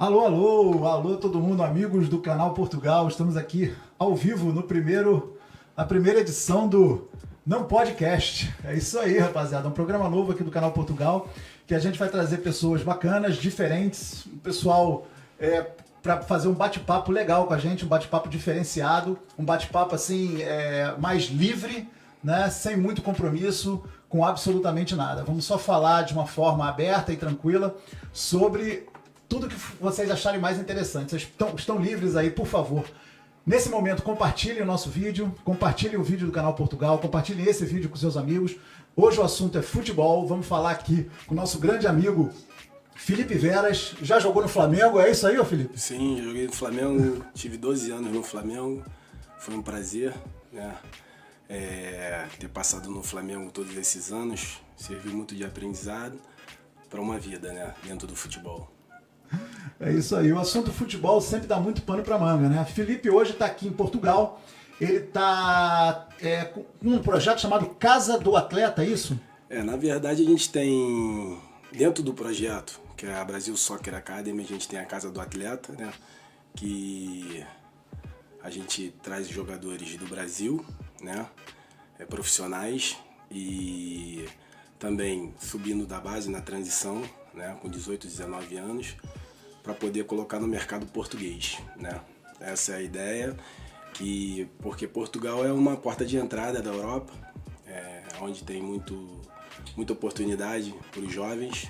Alô, alô, alô todo mundo, amigos do canal Portugal. Estamos aqui ao vivo na primeira edição do Não Podcast. É isso aí, rapaziada. Um programa novo aqui do canal Portugal que a gente vai trazer pessoas bacanas, diferentes, um pessoal para fazer um bate-papo legal com a gente, um bate-papo diferenciado, um bate-papo assim mais livre, né? Sem muito compromisso com absolutamente nada. Vamos só falar de uma forma aberta e tranquila sobre tudo que vocês acharem mais interessante. Vocês estão livres aí, por favor. Nesse momento, compartilhem o nosso vídeo, compartilhem o vídeo do canal Portugal, compartilhem esse vídeo com seus amigos. Hoje o assunto é futebol. Vamos falar aqui com o nosso grande amigo Felipe Veras. Já jogou no Flamengo? É isso aí, ô Felipe? Sim, joguei no Flamengo, tive 12 anos no Flamengo. Foi um prazer, né? Ter passado no Flamengo todos esses anos. Serviu muito de aprendizado para uma vida, né? Dentro do futebol. É isso aí, o assunto futebol sempre dá muito pano pra manga, né? Felipe hoje está aqui em Portugal, ele está com um projeto chamado Casa do Atleta, é isso? Na verdade a gente tem, dentro do projeto, que é a Brasil Soccer Academy, a gente tem a Casa do Atleta, né? Que a gente traz jogadores do Brasil, né? Profissionais e também subindo da base na transição, né? Com 18, 19 anos, para poder colocar no mercado português, né? Essa é a ideia, porque Portugal é uma porta de entrada da Europa, onde tem muita oportunidade para os jovens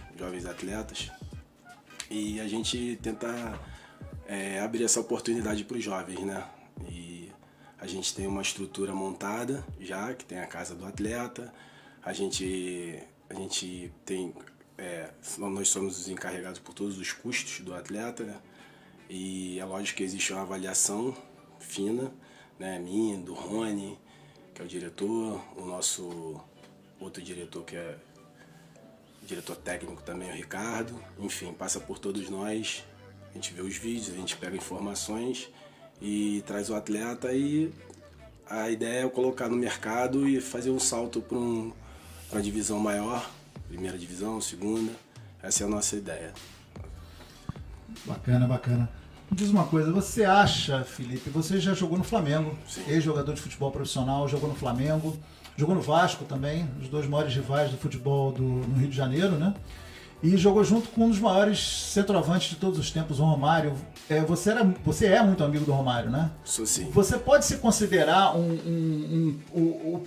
atletas, e a gente tenta abrir essa oportunidade para os jovens, né? E a gente tem uma estrutura montada já, que tem a Casa do Atleta, a gente tem... nós somos os encarregados por todos os custos do atleta, né? E é lógico que existe uma avaliação fina, né? Minha, do Rony, que é o diretor, o nosso outro diretor, que é diretor técnico também, o Ricardo. Enfim, passa por todos nós, a gente vê os vídeos, a gente pega informações e traz o atleta, e a ideia é colocar no mercado e fazer um salto para uma divisão maior, primeira divisão, segunda. Essa é a nossa ideia. Bacana, bacana. Me diz uma coisa, você acha, Felipe, você já jogou no Flamengo, ex-jogador de futebol profissional, jogou no Flamengo, jogou no Vasco também, os dois maiores rivais do futebol no Rio de Janeiro, né? E jogou junto com um dos maiores centroavantes de todos os tempos, o Romário. Você é muito amigo do Romário, né? Sou sim. Você pode se considerar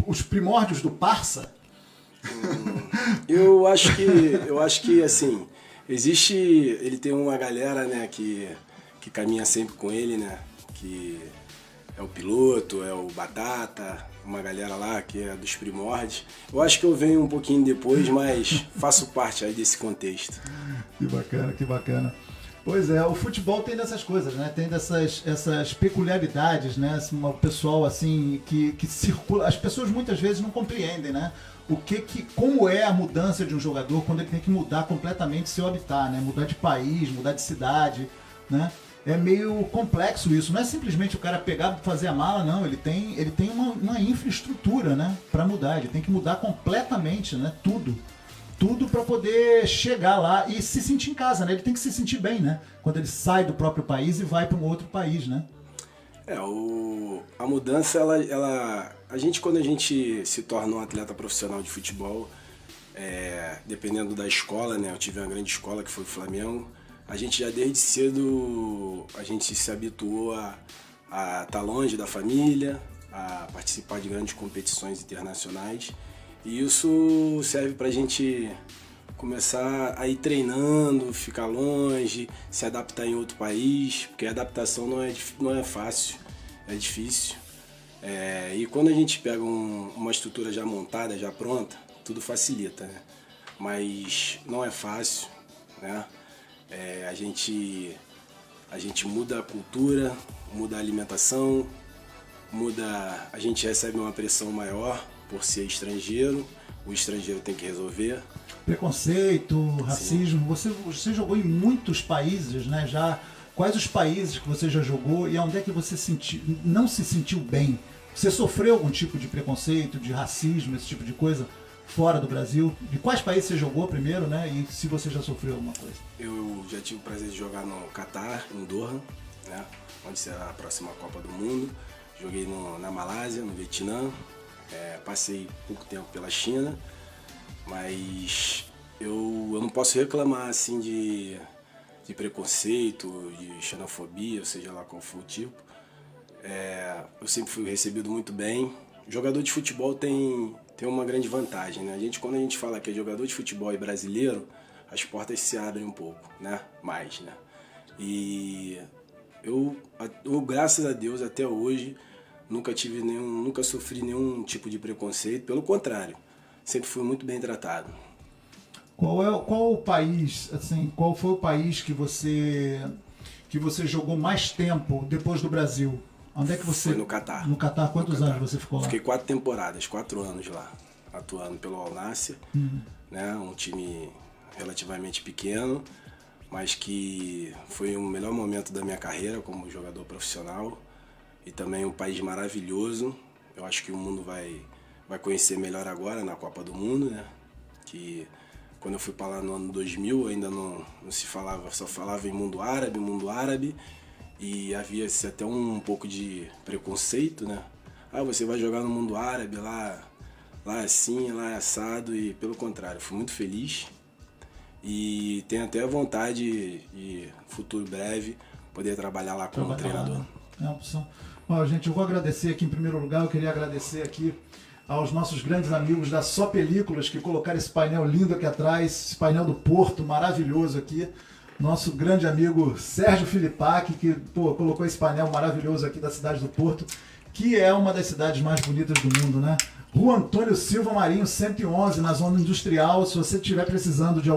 os primórdios do Barça? Eu acho que assim, ele tem uma galera, né, que caminha sempre com ele, né, que é o Piloto, é o Batata, uma galera lá que é dos primórdios. Eu acho que eu venho um pouquinho depois, mas faço parte aí desse contexto. Que bacana, que bacana. Pois é, o futebol tem dessas coisas, né? Tem essas peculiaridades, né? O pessoal assim que circula, as pessoas muitas vezes não compreendem, né? Como é a mudança de um jogador quando ele tem que mudar completamente seu habitat, né? Mudar de país, mudar de cidade, né? É meio complexo isso, não é simplesmente o cara pegar e fazer a mala, não. Ele tem uma infraestrutura, né? Para mudar, ele tem que mudar completamente, né? Tudo para poder chegar lá e se sentir em casa, né? Ele tem que se sentir bem, né? Quando ele sai do próprio país e vai para um outro país, né? A mudança, quando a gente se torna um atleta profissional de futebol, dependendo da escola, né? Eu tive uma grande escola que foi o Flamengo. A gente já desde cedo, a gente se habituou a estar longe da família, a participar de grandes competições internacionais. E isso serve pra gente começar a ir treinando, ficar longe, se adaptar em outro país, porque a adaptação não é fácil, é difícil. E quando a gente pega uma estrutura já montada, já pronta, tudo facilita, né? Mas não é fácil, né? A gente muda a cultura, muda a alimentação, a gente recebe uma pressão maior por ser estrangeiro, o estrangeiro tem que resolver. Preconceito, racismo, você jogou em muitos países, né? Quais os países que você já jogou e onde é que você não se sentiu bem? Você sofreu algum tipo de preconceito, de racismo, esse tipo de coisa fora do Brasil? De quais países você jogou primeiro, né? E se você já sofreu alguma coisa? Eu já tive o prazer de jogar no Catar, em Doha, né? Onde será a próxima Copa do Mundo. Joguei na Malásia, no Vietnã. Passei pouco tempo pela China. Mas eu não posso reclamar assim de preconceito, de xenofobia, ou seja lá qual for o tipo. Eu sempre fui recebido muito bem. Jogador de futebol tem uma grande vantagem, né? Quando a gente fala que é jogador de futebol e brasileiro, as portas se abrem um pouco, né? Mais, né? E eu graças a Deus, até hoje, nunca sofri nenhum tipo de preconceito. Pelo contrário, sempre fui muito bem tratado. Qual o país, assim, qual foi o país que você jogou mais tempo depois do Brasil? Onde é que você... Foi no Catar. No Catar, quantos anos você ficou lá? Fiquei 4 temporadas, 4 anos lá, atuando pelo Al Nassr, né? Um time relativamente pequeno, mas que foi o melhor momento da minha carreira como jogador profissional e também um país maravilhoso. Eu acho que o mundo vai conhecer melhor agora na Copa do Mundo, né? Que quando eu fui para lá no ano 2000 ainda não se falava, só falava em mundo árabe, e havia até um pouco de preconceito, né? Você vai jogar no mundo árabe, lá é assim, lá é assado, e pelo contrário, fui muito feliz e tenho até vontade de futuro breve poder trabalhar lá como treinador. É uma opção. Bom, gente, eu vou agradecer aqui em primeiro lugar, eu queria agradecer aqui aos nossos grandes amigos da Só Películas que colocaram esse painel lindo aqui atrás, esse painel do Porto maravilhoso aqui. Nosso grande amigo Sérgio Filipac, que colocou esse painel maravilhoso aqui da cidade do Porto, que é uma das cidades mais bonitas do mundo, né? Rua Antônio Silva Marinho, 111, na zona industrial. Se você estiver precisando de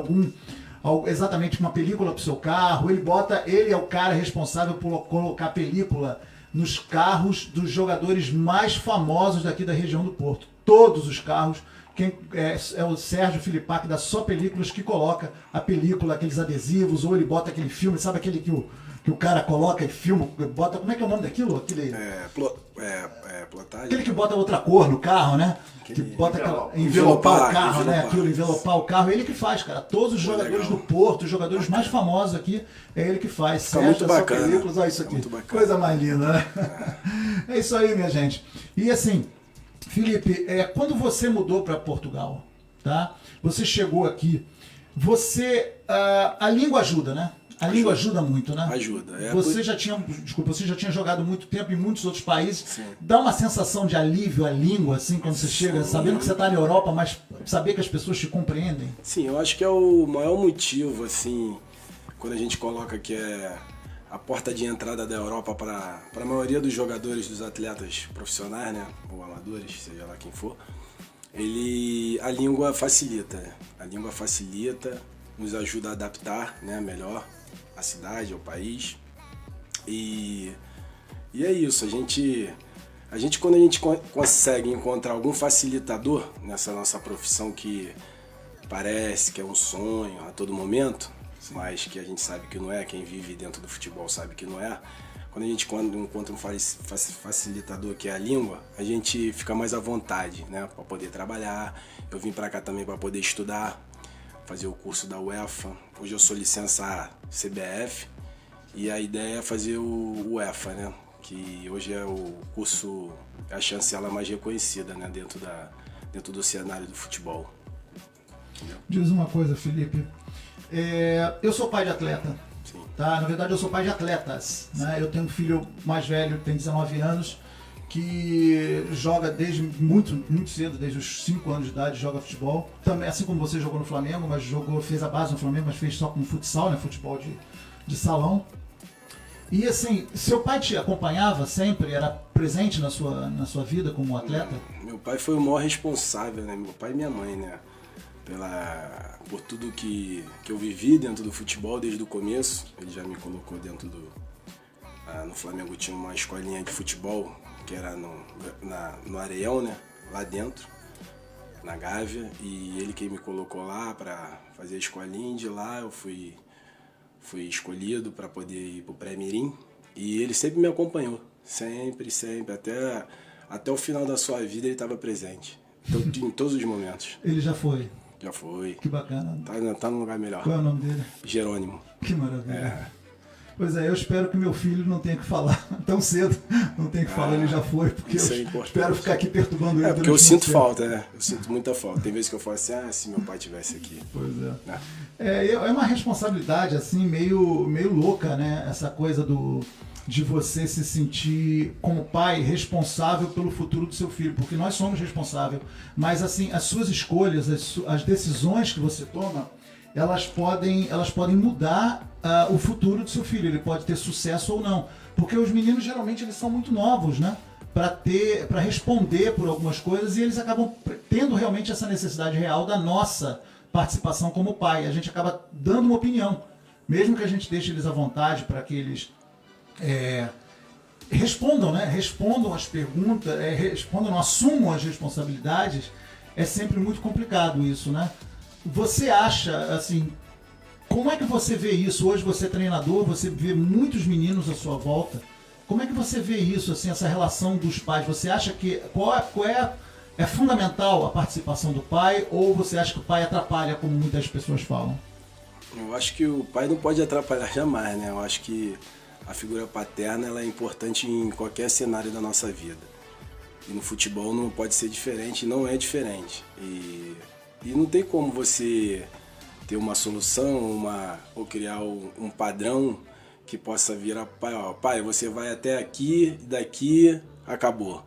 exatamente uma película para o seu carro, ele é o cara responsável por colocar película nos carros dos jogadores mais famosos daqui da região do Porto. Todos os carros. Quem é o Sérgio Filipac da Só Películas que coloca a película, aqueles adesivos, ou ele bota aquele filme, sabe aquele que o cara coloca e filma, bota, como é que é o nome daquilo? Plotagem. Aquele que bota outra cor no carro, né? Que bota envelopar o carro, né? Aquilo, envelopar o carro, é ele que faz, cara. Todos os jogadores do Porto, os jogadores mais famosos aqui, é ele que faz. Fica muito bacana. Só Películas, olha isso aqui. Coisa mais linda, né? É isso aí, minha gente. E assim, Felipe, quando você mudou para Portugal, tá? Você chegou aqui, a língua ajuda, né? A língua ajuda muito, né? Ajuda. Você já tinha jogado muito tempo em muitos outros países. Sim. Dá uma sensação de alívio à língua, assim, quando você chega, sabendo que você está na Europa, mas saber que as pessoas te compreendem? Sim, eu acho que é o maior motivo, assim, quando a gente coloca que é a porta de entrada da Europa para a maioria dos jogadores, dos atletas profissionais, né, ou amadores, seja lá quem for, a língua facilita, né? A língua facilita, nos ajuda a adaptar, né, melhor a cidade, ao país. E é isso, a gente quando a gente consegue encontrar algum facilitador nessa nossa profissão que parece que é um sonho a todo momento, mas que a gente sabe que não é, quem vive dentro do futebol sabe que não é. Quando a gente encontra um facilitador que é a língua, a gente fica mais à vontade, né, para poder trabalhar. Eu vim para cá também para poder estudar, fazer o curso da UEFA. Hoje eu sou licença CBF e a ideia é fazer o UEFA, né, que hoje é o curso, a chancela mais reconhecida, né, dentro do cenário do futebol. Entendeu? Diz uma coisa, Felipe. Eu sou pai de atleta. Sim. Tá? Na verdade, eu sou pai de atletas. Né? Eu tenho um filho mais velho, tem 19 anos, que joga desde muito cedo, desde os 5 anos de idade, joga futebol. Também, assim como você jogou no Flamengo, mas fez a base no Flamengo, mas fez só com futsal, né? Futebol de salão. E assim, seu pai te acompanhava sempre? Era presente na sua vida como atleta? Meu pai foi o maior responsável, né? Meu pai e minha mãe, né? Por tudo que eu vivi dentro do futebol desde o começo. Ele já me colocou dentro no Flamengo tinha uma escolinha de futebol que era no Areião, né? Lá dentro, na Gávea. E ele que me colocou lá para fazer a escolinha. De lá eu fui escolhido para poder ir pro Pré-Mirim. E ele sempre me acompanhou. Sempre. Até o final da sua vida ele estava presente. Em todos os momentos. Ele já foi. Já foi. Que bacana. Tá num lugar melhor. Qual é o nome dele? Jerônimo. Que maravilha. Pois é, eu espero que meu filho não tenha que falar tão cedo. Não tenha que falar, ele já foi, porque eu espero ficar aqui perturbando ele. Porque eu sinto falta, né? Eu sinto muita falta. Tem vezes que eu falo assim, se meu pai tivesse aqui. Pois é. É uma responsabilidade, assim, meio louca, né? Essa coisa de você se sentir, como pai, responsável pelo futuro do seu filho. Porque nós somos responsáveis. Mas, assim, as suas escolhas, as decisões que você toma, elas podem mudar o futuro do seu filho. Ele pode ter sucesso ou não. Porque os meninos, geralmente, eles são muito novos, né? Para responder por algumas coisas, e eles acabam tendo realmente essa necessidade real da nossa participação como pai. A gente acaba dando uma opinião. Mesmo que a gente deixe eles à vontade para que eles respondam, né? Respondam as perguntas, respondam, assumam as responsabilidades, é sempre muito complicado isso, né? Você acha, assim, como é que você vê isso? Hoje você é treinador, você vê muitos meninos à sua volta. Como é que você vê isso, assim, essa relação dos pais? Você acha que é fundamental a participação do pai, ou você acha que o pai atrapalha, como muitas pessoas falam? Eu acho que o pai não pode atrapalhar jamais, né? Eu acho que a figura paterna ela é importante em qualquer cenário da nossa vida. E no futebol não pode ser diferente, não é diferente. E não tem como você ter uma solução, ou criar um padrão que possa virar pai, pai, você vai até aqui, daqui, acabou.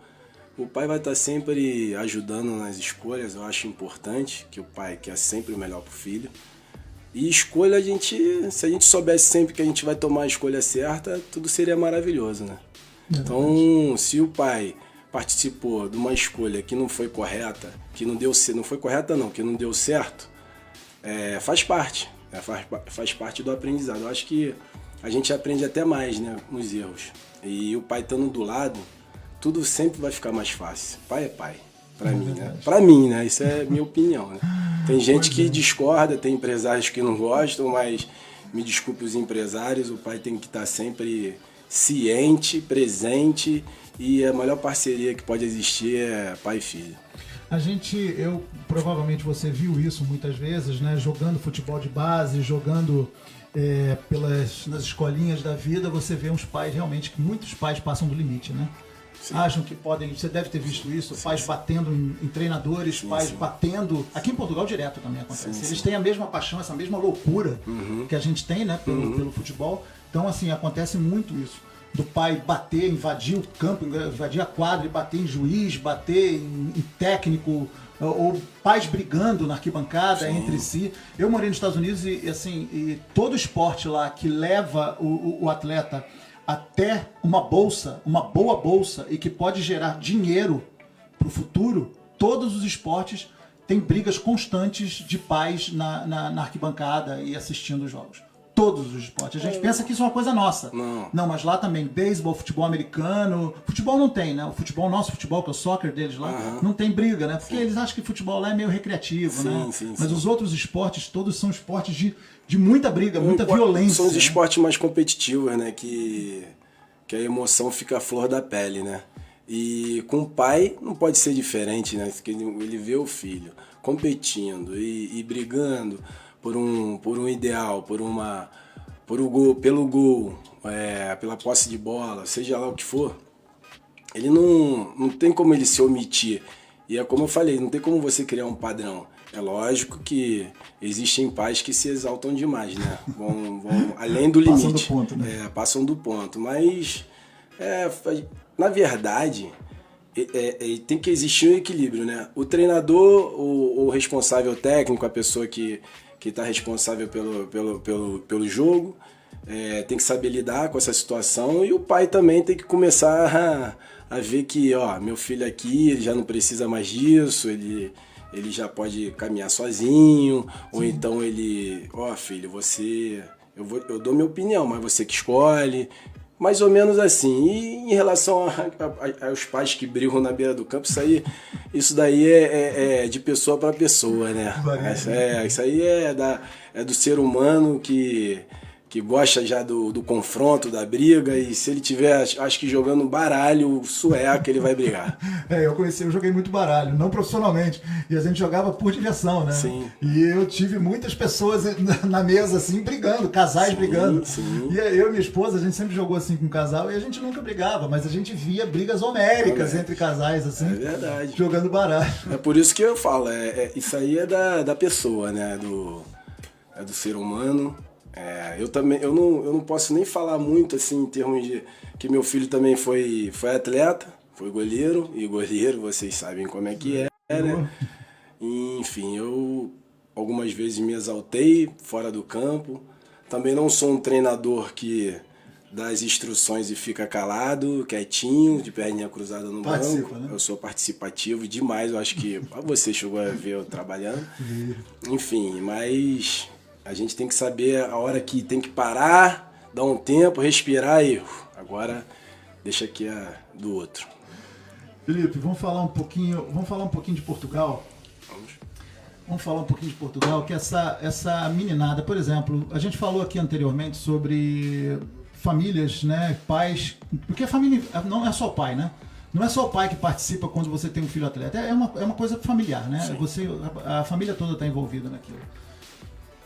O pai vai estar sempre ajudando nas escolhas, eu acho importante, que o pai quer sempre o melhor para o filho. E escolha, se a gente soubesse sempre que a gente vai tomar a escolha certa, tudo seria maravilhoso, né? Então, se o pai participou de uma escolha que não foi correta, que não deu certo, não foi correta não, que não deu certo, faz parte, faz parte do aprendizado. Eu acho que a gente aprende até mais, né, nos erros. E o pai estando do lado, tudo sempre vai ficar mais fácil. Pai é pai, pra mim, né? Pra mim, né? Isso é minha opinião, né? Tem gente que discorda, tem empresários que não gostam, mas me desculpe os empresários, o pai tem que estar sempre ciente, presente, e a melhor parceria que pode existir é pai e filho. Provavelmente você viu isso muitas vezes, né? Jogando futebol de base, jogando nas escolinhas da vida, você vê uns pais realmente, que muitos pais passam do limite, né? Sim. Acham que podem, você deve ter visto isso, pais batendo em treinadores, pais batendo, aqui em Portugal direto também acontece. Eles têm a mesma paixão, essa mesma loucura que a gente tem, né, pelo futebol. Então, assim, acontece muito isso. Do pai bater, invadir o campo, invadir a quadra, e bater em juiz, bater em técnico, ou pais brigando na arquibancada entre si. Eu morei nos Estados Unidos e todo esporte lá que leva o atleta até uma boa bolsa, e que pode gerar dinheiro para o futuro, todos os esportes têm brigas constantes de pais na arquibancada e assistindo os jogos. Todos os esportes. A gente pensa que isso é uma coisa nossa. Não, mas lá também, beisebol, futebol americano. Futebol não tem, né? O nosso futebol, que é o soccer deles lá, não tem briga, né? Porque eles acham que futebol lá é meio recreativo, né? Mas os outros esportes, todos são esportes de muita briga, muita violência. São os esportes mais competitivos, né? Que a emoção fica à flor da pele, né? E com o pai não pode ser diferente, né? Porque ele vê o filho competindo e brigando por um ideal, pelo gol, pela posse de bola, seja lá o que for. Ele não tem como ele se omitir. E é como eu falei, não tem como você criar um padrão. É lógico que existem pais que se exaltam demais, né? Vão além do limite. Passam do ponto, né? Passam do ponto. Mas, na verdade, tem que existir um equilíbrio, né? O treinador, o responsável técnico, a pessoa que está responsável pelo jogo, tem que saber lidar com essa situação, e o pai também tem que começar a ver que, meu filho aqui, ele já não precisa mais disso, ele já pode caminhar sozinho. Sim. Ou então ele, filho, eu dou minha opinião, mas você que escolhe. Mais ou menos assim. E em relação aos pais que brigam na beira do campo, isso daí é de pessoa para pessoa, né? Isso aí é do ser humano que que gosta já do confronto, da briga, e se ele tiver, acho que jogando baralho sueco, ele vai brigar. Eu joguei muito baralho, não profissionalmente, e a gente jogava por diversão, né? Sim. E eu tive muitas pessoas na mesa, assim, brigando, casais brigando. Sim. E eu e minha esposa, a gente sempre jogou assim com um casal, e a gente nunca brigava, mas a gente via brigas homéricas entre casais, assim. É verdade. Jogando baralho. É por isso que eu falo, isso aí é da pessoa, né? É do ser humano. Eu não posso nem falar muito assim em termos de que meu filho também foi atleta, foi goleiro, e goleiro vocês sabem como é que é, né? Enfim, eu algumas vezes me exaltei fora do campo. Também não sou um treinador que dá as instruções e fica calado, quietinho, de perninha cruzada no banco. Né? Eu sou participativo demais, eu acho que você chegou a ver eu trabalhando. Enfim, mas a gente tem que saber a hora que tem que parar, dar um tempo, respirar e agora deixa aqui do outro. Felipe, vamos falar um pouquinho de Portugal. Vamos falar um pouquinho de Portugal, que essa meninada, por exemplo, a gente falou aqui anteriormente sobre famílias, né, pais, porque a família não é só o pai, né? Não é só o pai que participa quando você tem um filho atleta, é uma coisa familiar, né? A família toda está envolvida naquilo.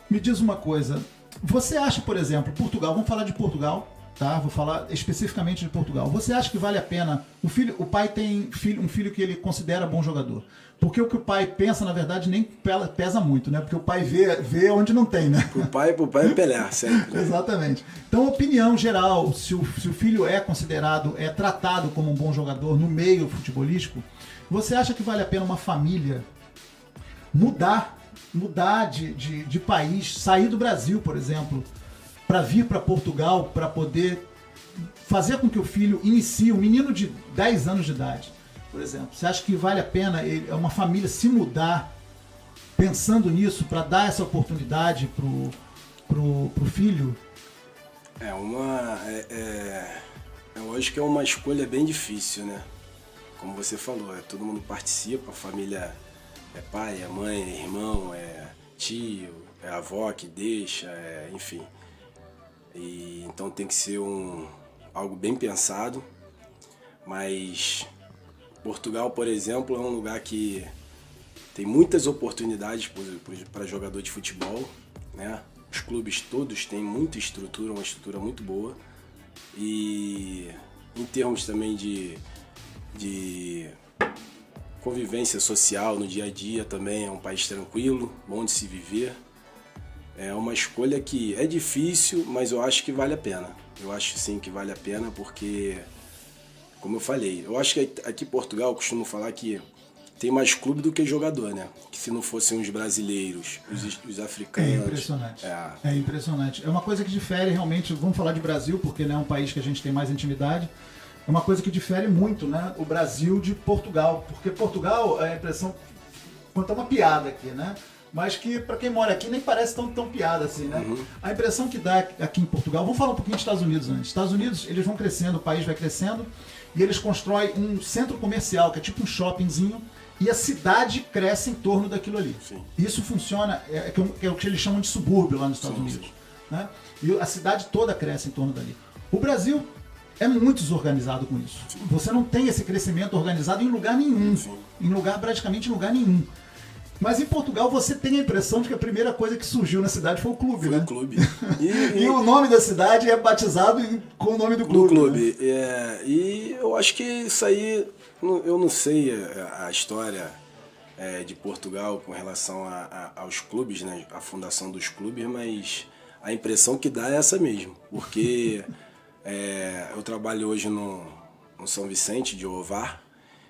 Me diz uma coisa, você acha, por exemplo, Portugal, vamos falar de Portugal, tá? Vou falar especificamente de Portugal. Você acha que vale a pena, o pai tem um filho que ele considera bom jogador? Porque o que o pai pensa, na verdade, nem pesa muito, né? Porque o pai vê onde não tem, né? Pro pai é Pelé, sempre. Exatamente. Então, opinião geral, se o filho é considerado, é tratado como um bom jogador no meio futebolístico, você acha que vale a pena uma família mudar de país, sair do Brasil, por exemplo, para vir para Portugal, para poder fazer com que o filho inicie, um menino de 10 anos de idade, por exemplo? Você acha que vale a pena uma família se mudar pensando nisso, para dar essa oportunidade pro filho? Eu acho que é uma escolha bem difícil, né? Como você falou, todo mundo participa, a família é pai, é mãe, é irmão, é tio, é avó que deixa, enfim. E então tem que ser algo bem pensado, mas Portugal, por exemplo, é um lugar que tem muitas oportunidades para jogador de futebol, né? Os clubes todos têm muita estrutura, uma estrutura muito boa, e em termos também de convivência social no dia a dia também é um país tranquilo, bom de se viver. É uma escolha que é difícil, mas eu acho que vale a pena. Eu acho sim que vale a pena porque, como eu falei, eu acho que aqui em Portugal eu costumo falar que tem mais clube do que jogador, né? Que se não fossem os brasileiros, os africanos... É impressionante. É impressionante. É uma coisa que difere realmente, vamos falar de Brasil, porque é um país que a gente tem mais intimidade. É uma coisa que difere muito, né? O Brasil de Portugal. Porque Portugal, a impressão, conta uma piada aqui, né? Mas que para quem mora aqui nem parece tão piada assim, né? Uhum. A impressão que dá aqui em Portugal... Vamos falar um pouquinho dos Estados Unidos antes. Estados Unidos, eles vão crescendo, o país vai crescendo, e eles constroem um centro comercial, que é tipo um shoppingzinho, e a cidade cresce em torno daquilo ali. Sim. Isso funciona, é o que eles chamam de subúrbio lá nos Estados Unidos. Né? E a cidade toda cresce em torno dali. O Brasil é muito desorganizado com isso. Sim. Você não tem esse crescimento organizado em lugar nenhum. Sim. Praticamente em lugar nenhum. Mas em Portugal você tem a impressão de que a primeira coisa que surgiu na cidade foi o clube, né? Foi o clube. E o nome da cidade é batizado com o nome do clube. Né? E eu acho que isso aí, eu não sei a história de Portugal com relação aos clubes, né? A fundação dos clubes, mas a impressão que dá é essa mesmo. Porque eu trabalho hoje no São Vicente de Ovar,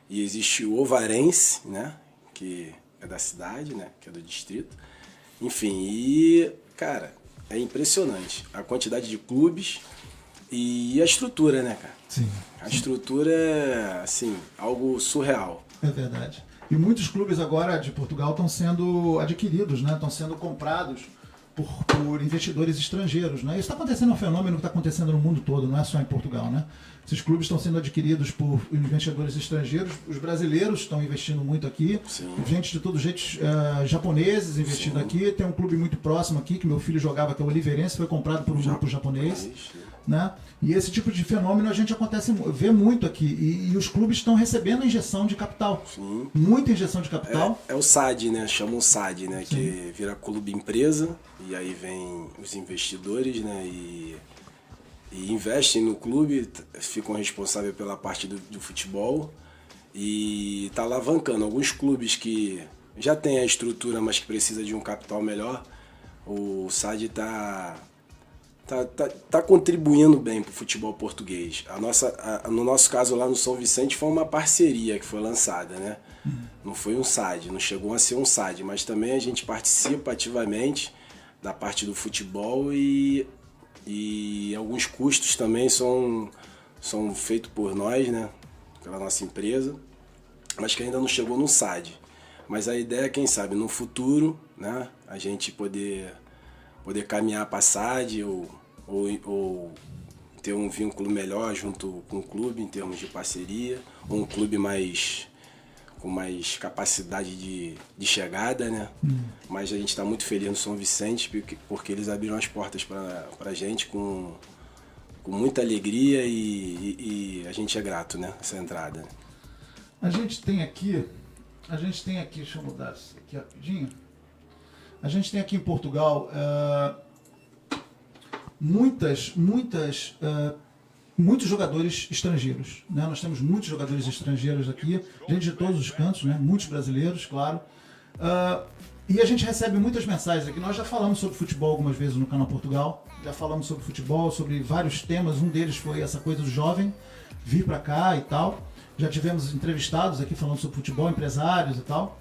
e existe o Ovarense, né? Que é da cidade, né? Que é do distrito. Enfim, e, cara, é impressionante a quantidade de clubes e a estrutura, né, cara? Sim. A estrutura é, assim, algo surreal. É verdade. E muitos clubes agora de Portugal estão sendo adquiridos, né? Estão sendo comprados por investidores estrangeiros, né? Isso está acontecendo, é um fenômeno que está acontecendo no mundo todo, não é só em Portugal, né? Esses clubes estão sendo adquiridos por investidores estrangeiros, os brasileiros estão investindo muito aqui, Sim. gente de todo jeito, japoneses investindo aqui, tem um clube muito próximo aqui, que meu filho jogava, que é o Oliveirense, foi comprado por um grupo japonês, né? E esse tipo de fenômeno a gente vê muito aqui, e os clubes estão recebendo injeção de capital, Sim. muita injeção de capital. É o SAD, né? Chamam SAD, né? Sim. Que vira clube empresa, e aí vem os investidores, né? E investem no clube, ficam responsáveis pela parte do futebol e tá alavancando. Alguns clubes que já tem a estrutura, mas que precisa de um capital melhor, o SAD tá contribuindo bem para o futebol português. No nosso caso lá no São Vicente foi uma parceria que foi lançada, né? Não foi um SAD, não chegou a ser um SAD, mas também a gente participa ativamente da parte do futebol e alguns custos também são feitos por nós, né? Pela nossa empresa, mas que ainda não chegou no SAD. Mas a ideia é, quem sabe, no futuro, né? A gente poder caminhar para a SAD ou ter um vínculo melhor junto com o clube em termos de parceria, ou um clube com mais capacidade de chegada, né? Mas a gente está muito feliz no São Vicente porque eles abriram as portas para a gente com muita alegria e a gente é grato, né? Essa entrada. Né? A gente tem aqui, deixa eu mudar isso aqui rapidinho. A gente tem aqui em Portugal muitos jogadores estrangeiros, né? Nós temos muitos jogadores estrangeiros aqui, gente de todos os cantos, né? Muitos brasileiros, claro. E a gente recebe muitas mensagens aqui. Nós já falamos sobre futebol algumas vezes no Canal Portugal, já falamos sobre futebol, sobre vários temas. Um deles foi essa coisa do jovem vir para cá e tal. Já tivemos entrevistados aqui falando sobre futebol, empresários e tal.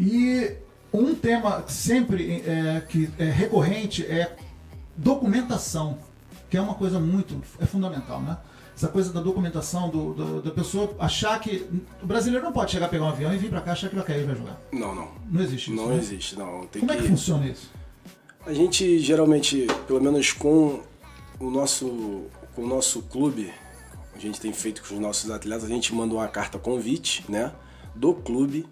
E um tema sempre que é recorrente é documentação, que é uma coisa fundamental, né? Essa coisa da documentação, da pessoa achar que... O brasileiro não pode chegar, pegar um avião e vir pra cá achar que vai cair e vai jogar. Não. Não existe isso, Não né? existe, não. Como é que funciona isso? A gente, geralmente, pelo menos com o nosso clube, a gente tem feito com os nossos atletas, a gente manda uma carta convite, né? Do clube,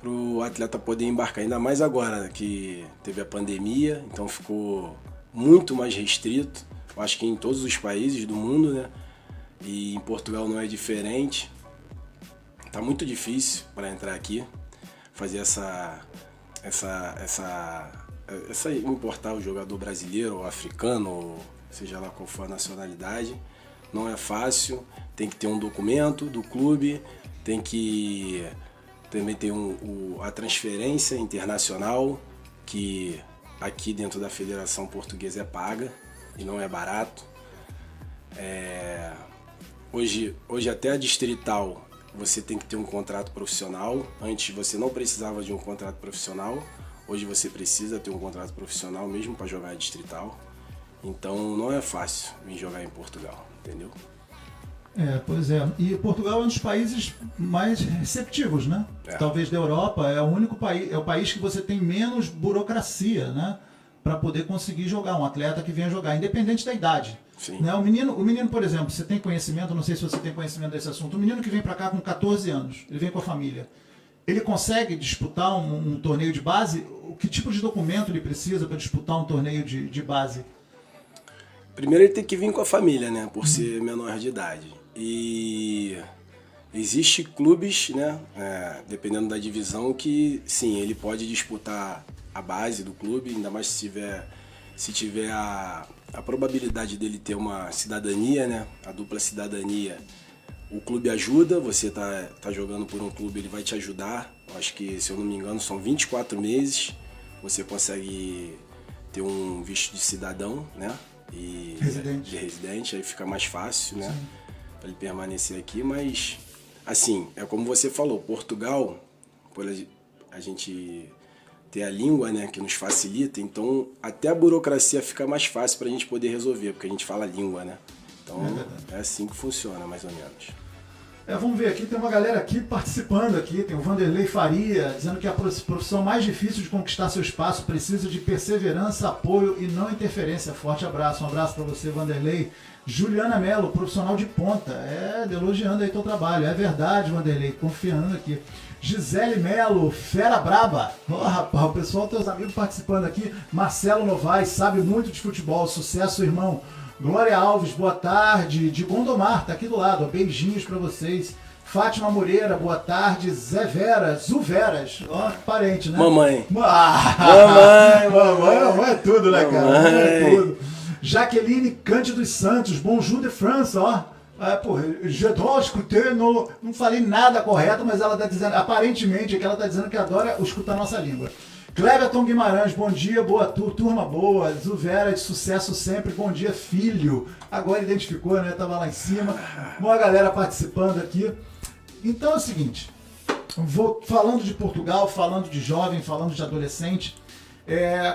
para o atleta poder embarcar. Ainda mais agora que teve a pandemia, então ficou muito mais restrito. Eu acho que em todos os países do mundo, né? E em Portugal não é diferente. Tá muito difícil para entrar aqui, fazer importar o jogador brasileiro ou africano, ou seja lá qual for a nacionalidade. Não é fácil, tem que ter um documento do clube, tem que também ter a transferência internacional, que aqui dentro da Federação Portuguesa é paga e não é barato. Hoje até a distrital você tem que ter um contrato profissional. Antes você não precisava de um contrato profissional, hoje você precisa ter um contrato profissional mesmo para jogar a distrital. Então não é fácil vir jogar em Portugal, entendeu? Pois é. E Portugal é um dos países mais receptivos, né? Talvez da Europa, é o único país, é o país que você tem menos burocracia, né? Para poder conseguir jogar, um atleta que venha jogar, independente da idade. Sim. Né? O menino, por exemplo, você tem conhecimento, não sei se você tem conhecimento desse assunto, o menino que vem para cá com 14 anos, ele vem com a família, ele consegue disputar um torneio de base? Que tipo de documento ele precisa para disputar um torneio de base? Primeiro ele tem que vir com a família, né? Por ser menor de idade. E existe clubes, né? Dependendo da divisão, que sim, ele pode disputar a base do clube, ainda mais se tiver a probabilidade dele ter uma cidadania, né? A dupla cidadania. O clube ajuda, você tá jogando por um clube, ele vai te ajudar. Eu acho que, se eu não me engano, são 24 meses. Você consegue ter um visto de cidadão, né? De residente, aí fica mais fácil, né? Para ele permanecer aqui, mas assim, é como você falou, Portugal, por a gente ter a língua, né, que nos facilita, então até a burocracia fica mais fácil para a gente poder resolver, porque a gente fala a língua, né? Então é assim que funciona, mais ou menos. Vamos ver aqui, tem uma galera aqui participando aqui, tem o Vanderlei Faria, dizendo que a profissão mais difícil de conquistar seu espaço precisa de perseverança, apoio e não interferência. Forte abraço, um abraço para você, Vanderlei. Juliana Mello, profissional de ponta, elogiando aí teu trabalho, é verdade, Vanderlei, confiando aqui. Gisele Mello, fera braba, rapaz, o pessoal, teus amigos participando aqui. Marcelo Novaes, sabe muito de futebol, sucesso, irmão. Glória Alves, boa tarde. De Gondomar, tá aqui do lado, beijinhos pra vocês. Fátima Moreira, boa tarde. Zé Vera, Zuveras, parente, né? Mamãe. Mamãe é tudo, né, cara? Mamãe é tudo. Jaqueline Cândido Santos, bonjour de France, je dois escuter, não falei nada correto, mas ela tá dizendo, aparentemente, que ela tá dizendo que adora escutar a nossa língua. Cleverton Guimarães, bom dia, boa turma boa. Zuvera, de sucesso sempre, bom dia, filho. Agora identificou, né? Tava lá em cima. Uma galera participando aqui. Então é o seguinte, falando de Portugal, falando de jovem, falando de adolescente,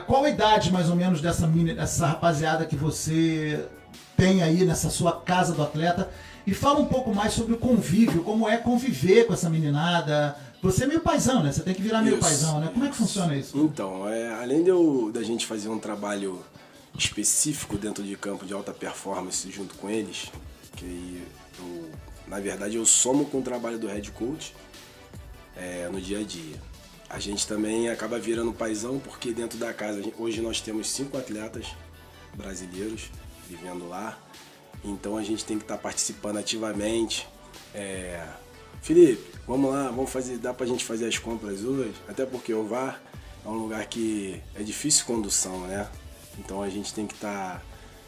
qual a idade mais ou menos dessa rapaziada que você tem aí nessa sua casa do atleta? E fala um pouco mais sobre o convívio, como é conviver com essa meninada. Você é meio paizão, né? Você tem que virar meio paizão, né? Como é que funciona isso? Então, além da gente fazer um trabalho específico dentro de campo de alta performance junto com eles, que na verdade eu somo com o trabalho do head coach no dia a dia. A gente também acaba virando paizão porque dentro da casa, hoje nós temos 5 atletas brasileiros vivendo lá, então a gente tem que estar participando ativamente. Felipe, vamos lá, dá pra gente fazer as compras hoje? Até porque o VAR é um lugar que é difícil condução, né? Então a gente tem que estar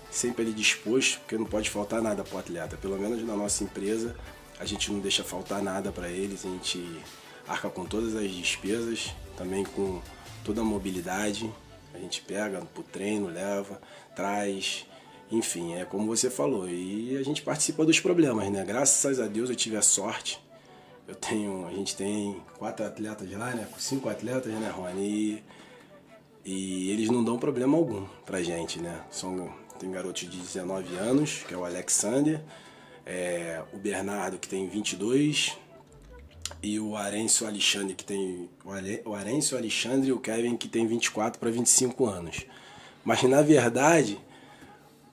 sempre ali disposto, porque não pode faltar nada pro atleta. Pelo menos na nossa empresa, a gente não deixa faltar nada para eles, a gente arca com todas as despesas, também com toda a mobilidade. A gente pega pro treino, leva, traz, enfim, é como você falou. E a gente participa dos problemas, né? Graças a Deus eu tive a sorte. A gente tem 4 atletas lá, né? 5 atletas, né, Rony? E eles não dão problema algum pra gente, né? Tem garotos de 19 anos, que é o Alexander, o Bernardo, que tem 22, e o Arencio Alexandre, que tem o Arencio Alexandre e o Kevin, que tem 24 para 25 anos. Mas na verdade,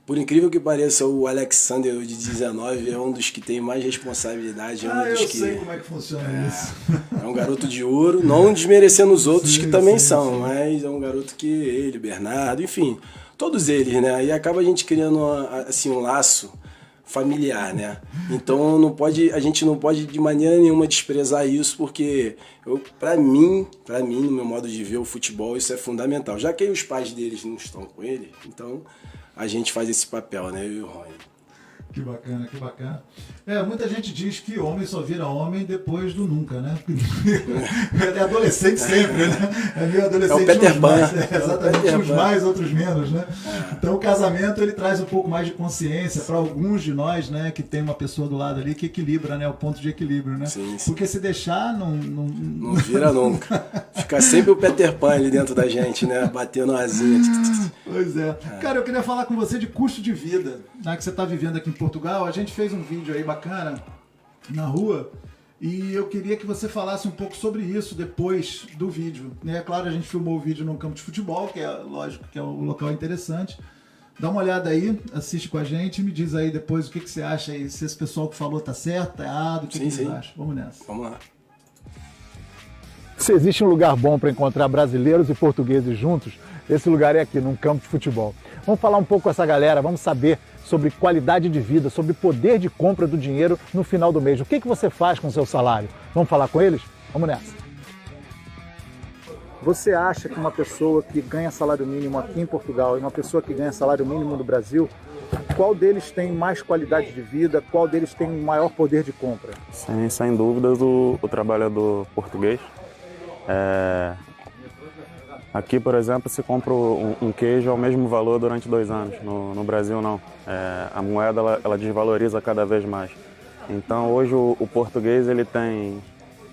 por incrível que pareça, o Alexander de 19 é um dos que tem mais responsabilidade. Eu sei como é que funciona isso. É um garoto de ouro, não desmerecendo os outros que também são, mas é um garoto que ele, Bernardo, enfim, todos eles, né? E acaba a gente criando um laço familiar, né? Então a gente não pode de maneira nenhuma desprezar isso, porque para mim, no meu modo de ver o futebol, isso é fundamental. Já que os pais deles não estão com ele, então a gente faz esse papel, né, eu e o Rony. Que bacana, que bacana. Muita gente diz que homem só vira homem depois do nunca, né? É adolescente sempre, né? É meio adolescente. É o Peter Pan. Exatamente, uns mais, outros menos, né? Então o casamento, ele traz um pouco mais de consciência para alguns de nós, né? Que tem uma pessoa do lado ali que equilibra, né? O ponto de equilíbrio, né? Sim. Porque se deixar, não vira nunca. Fica sempre o Peter Pan ali dentro da gente, né? Batendo asinha. Pois é. Cara, eu queria falar com você de custo de vida, né? Que você está vivendo aqui em Portugal. A gente fez um vídeo aí bacana na rua e eu queria que você falasse um pouco sobre isso depois do vídeo. É claro, a gente filmou o vídeo num campo de futebol, que é lógico que é um local interessante. Dá uma olhada aí, assiste com a gente e me diz aí depois o que você acha aí, se esse pessoal que falou tá certo, tá errado, o que eles acham. Vamos nessa. Vamos lá. Se existe um lugar bom para encontrar brasileiros e portugueses juntos, esse lugar é aqui, num campo de futebol. Vamos falar um pouco com essa galera, vamos saber sobre qualidade de vida, sobre poder de compra do dinheiro no final do mês. O que você faz com o seu salário? Vamos falar com eles? Vamos nessa. Você acha que uma pessoa que ganha salário mínimo aqui em Portugal e uma pessoa que ganha salário mínimo no Brasil, qual deles tem mais qualidade de vida, qual deles tem maior poder de compra? Sem dúvidas o trabalhador português. Aqui, por exemplo, se compra um queijo ao mesmo valor durante 2 anos. No Brasil, não. A moeda ela desvaloriza cada vez mais. Então, hoje, o português ele tem,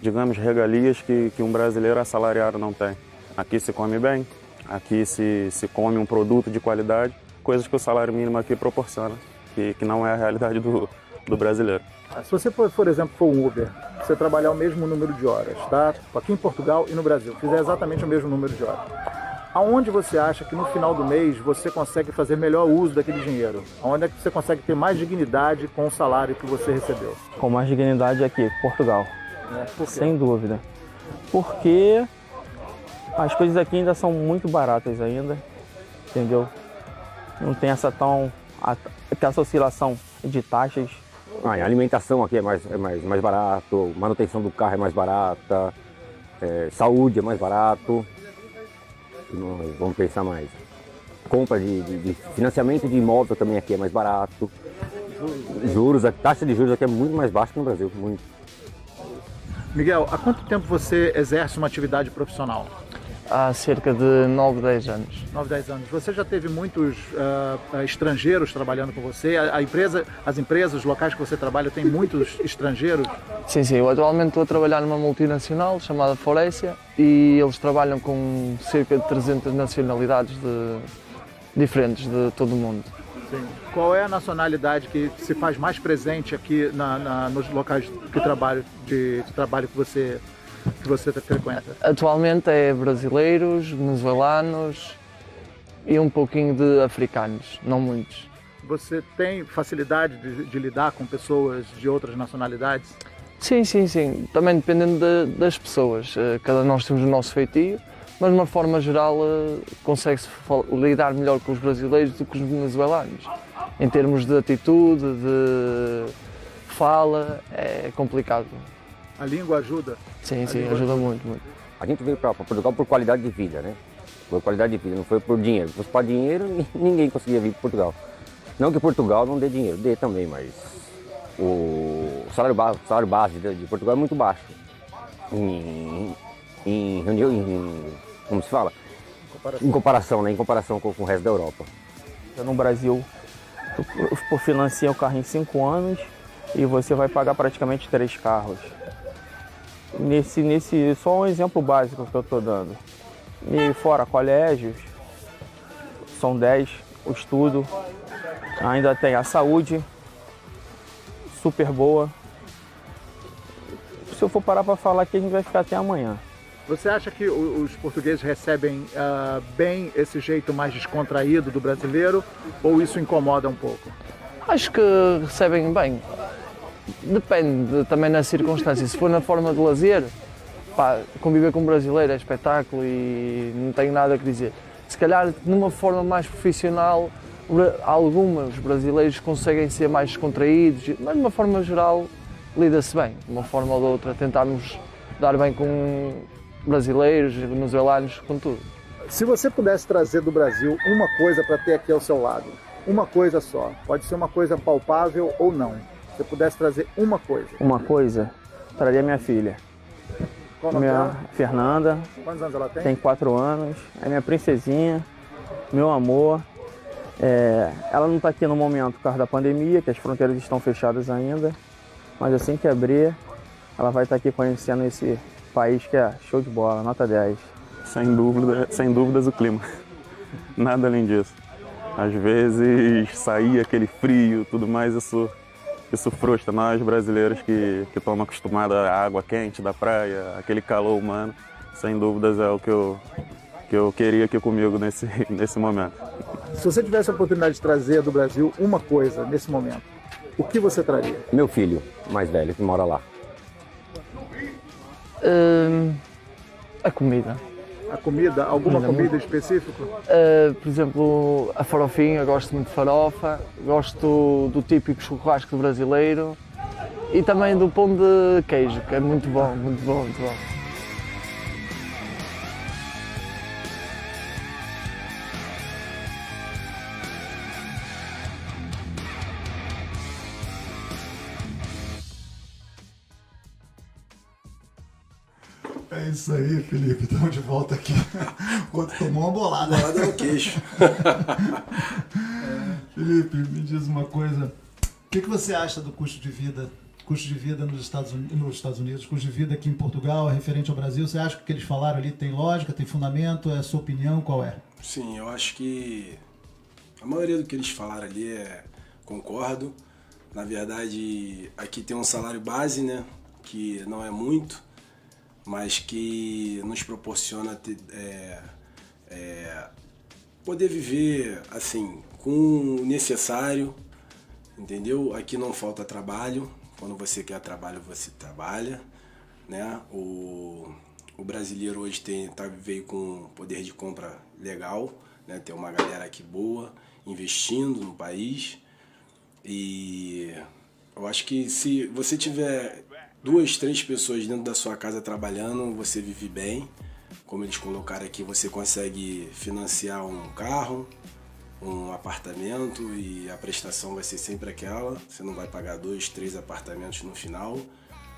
digamos, regalias que um brasileiro assalariado não tem. Aqui se come bem, aqui se come um produto de qualidade, coisas que o salário mínimo aqui proporciona, que não é a realidade do do brasileiro. Se você, por exemplo, for um Uber, você trabalhar o mesmo número de horas, tá? Aqui em Portugal e no Brasil, fizer exatamente o mesmo número de horas. Aonde você acha que no final do mês você consegue fazer melhor uso daquele dinheiro? Aonde é que você consegue ter mais dignidade com o salário que você recebeu? Com mais dignidade aqui, Portugal. Por quê? Sem dúvida. Porque as coisas aqui ainda são muito baratas ainda, entendeu? Não tem essa oscilação de taxas. A alimentação aqui é mais barato, manutenção do carro é mais barata, saúde é mais barato. Vamos pensar mais. Compra de financiamento de imóvel também aqui é mais barato. Juros, a taxa de juros aqui é muito mais baixa que no Brasil, muito. Miguel, há quanto tempo você exerce uma atividade profissional? Há cerca de 9, 10 anos. 9, 10 anos. Você já teve muitos estrangeiros trabalhando com você? As empresas, os locais que você trabalha, tem muitos estrangeiros? Sim, eu atualmente estou a trabalhar numa multinacional chamada Forécia e eles trabalham com cerca de 300 nacionalidades diferentes de todo o mundo. Sim. Qual é a nacionalidade que se faz mais presente aqui nos locais de trabalho que você frequenta? Atualmente é brasileiros, venezuelanos e um pouquinho de africanos, não muitos. Você tem facilidade de lidar com pessoas de outras nacionalidades? Sim. Também dependendo das pessoas. Cada nós temos o nosso feitio, mas de uma forma geral consegue-se lidar melhor com os brasileiros do que os venezuelanos. Em termos de atitude, de fala, é complicado. A língua ajuda? Sim, ajuda muito. A gente veio para Portugal por qualidade de vida, né? Por qualidade de vida, não foi por dinheiro. Se fosse para dinheiro, ninguém conseguia vir para Portugal. Não que Portugal não dê dinheiro, dê também, mas o salário base de Portugal é muito baixo. Como se fala? Em comparação, né? Em comparação com o resto da Europa. No Brasil, tu financia o carro em 5 anos e você vai pagar praticamente 3 carros. Só um exemplo básico que eu estou dando. E fora colégios, são 10, o estudo, ainda tem a saúde, super boa. Se eu for parar para falar aqui, a gente vai ficar até amanhã. Você acha que os portugueses recebem bem esse jeito mais descontraído do brasileiro ou isso incomoda um pouco? Acho que recebem bem. Depende também das circunstâncias. Se for na forma de lazer, conviver com um brasileiro é espetáculo e não tenho nada a dizer. Se calhar, numa forma mais profissional, alguns brasileiros conseguem ser mais descontraídos, mas de uma forma geral lida-se bem. De uma forma ou de outra, tentarmos dar bem com brasileiros, venezuelanos, com tudo. Se você pudesse trazer do Brasil uma coisa para ter aqui ao seu lado, uma coisa só, pode ser uma coisa palpável ou não, se você pudesse trazer uma coisa. Uma coisa, traria minha filha. Qual o nome dela? Fernanda. Quantos anos ela tem? Tem 4 anos, é minha princesinha, meu amor. Ela não está aqui no momento por causa da pandemia, que as fronteiras estão fechadas ainda, mas assim que abrir, ela vai estar aqui conhecendo esse país que é show de bola, nota 10. Sem dúvidas o clima. Nada além disso. Às vezes sair aquele frio, tudo mais, isso frustra nós brasileiros que estamos acostumados à água quente da praia, aquele calor humano. Sem dúvidas é o que eu queria aqui comigo nesse momento. Se você tivesse a oportunidade de trazer do Brasil uma coisa nesse momento, o que você traria? Meu filho mais velho que mora lá. A comida. A comida? Alguma comida específica? Por exemplo, a farofinha, eu gosto muito de farofa, gosto do típico churrasco brasileiro e também do pão de queijo, que é muito bom. É isso aí, Felipe. Estamos de volta aqui. O outro tomou uma bolada. Bolada no queixo. Felipe, me diz uma coisa. O que você acha do custo de vida? Custo de vida nos Estados Unidos, custo de vida aqui em Portugal, referente ao Brasil. Você acha que o que eles falaram ali tem lógica, tem fundamento? É a sua opinião? Qual é? Sim, eu acho que a maioria do que eles falaram ali concordo, Na verdade, aqui tem um salário base, né? Que não é muito, mas que nos proporciona poder viver assim com o necessário, entendeu? Aqui não falta trabalho. Quando você quer trabalho, você trabalha, né? O brasileiro hoje veio com poder de compra legal, né? Tem uma galera aqui boa investindo no país. E eu acho que se você tiver 2, 3 pessoas dentro da sua casa trabalhando, você vive bem. Como eles colocaram aqui, você consegue financiar um carro, um apartamento, e a prestação vai ser sempre aquela. Você não vai pagar 2, 3 apartamentos no final,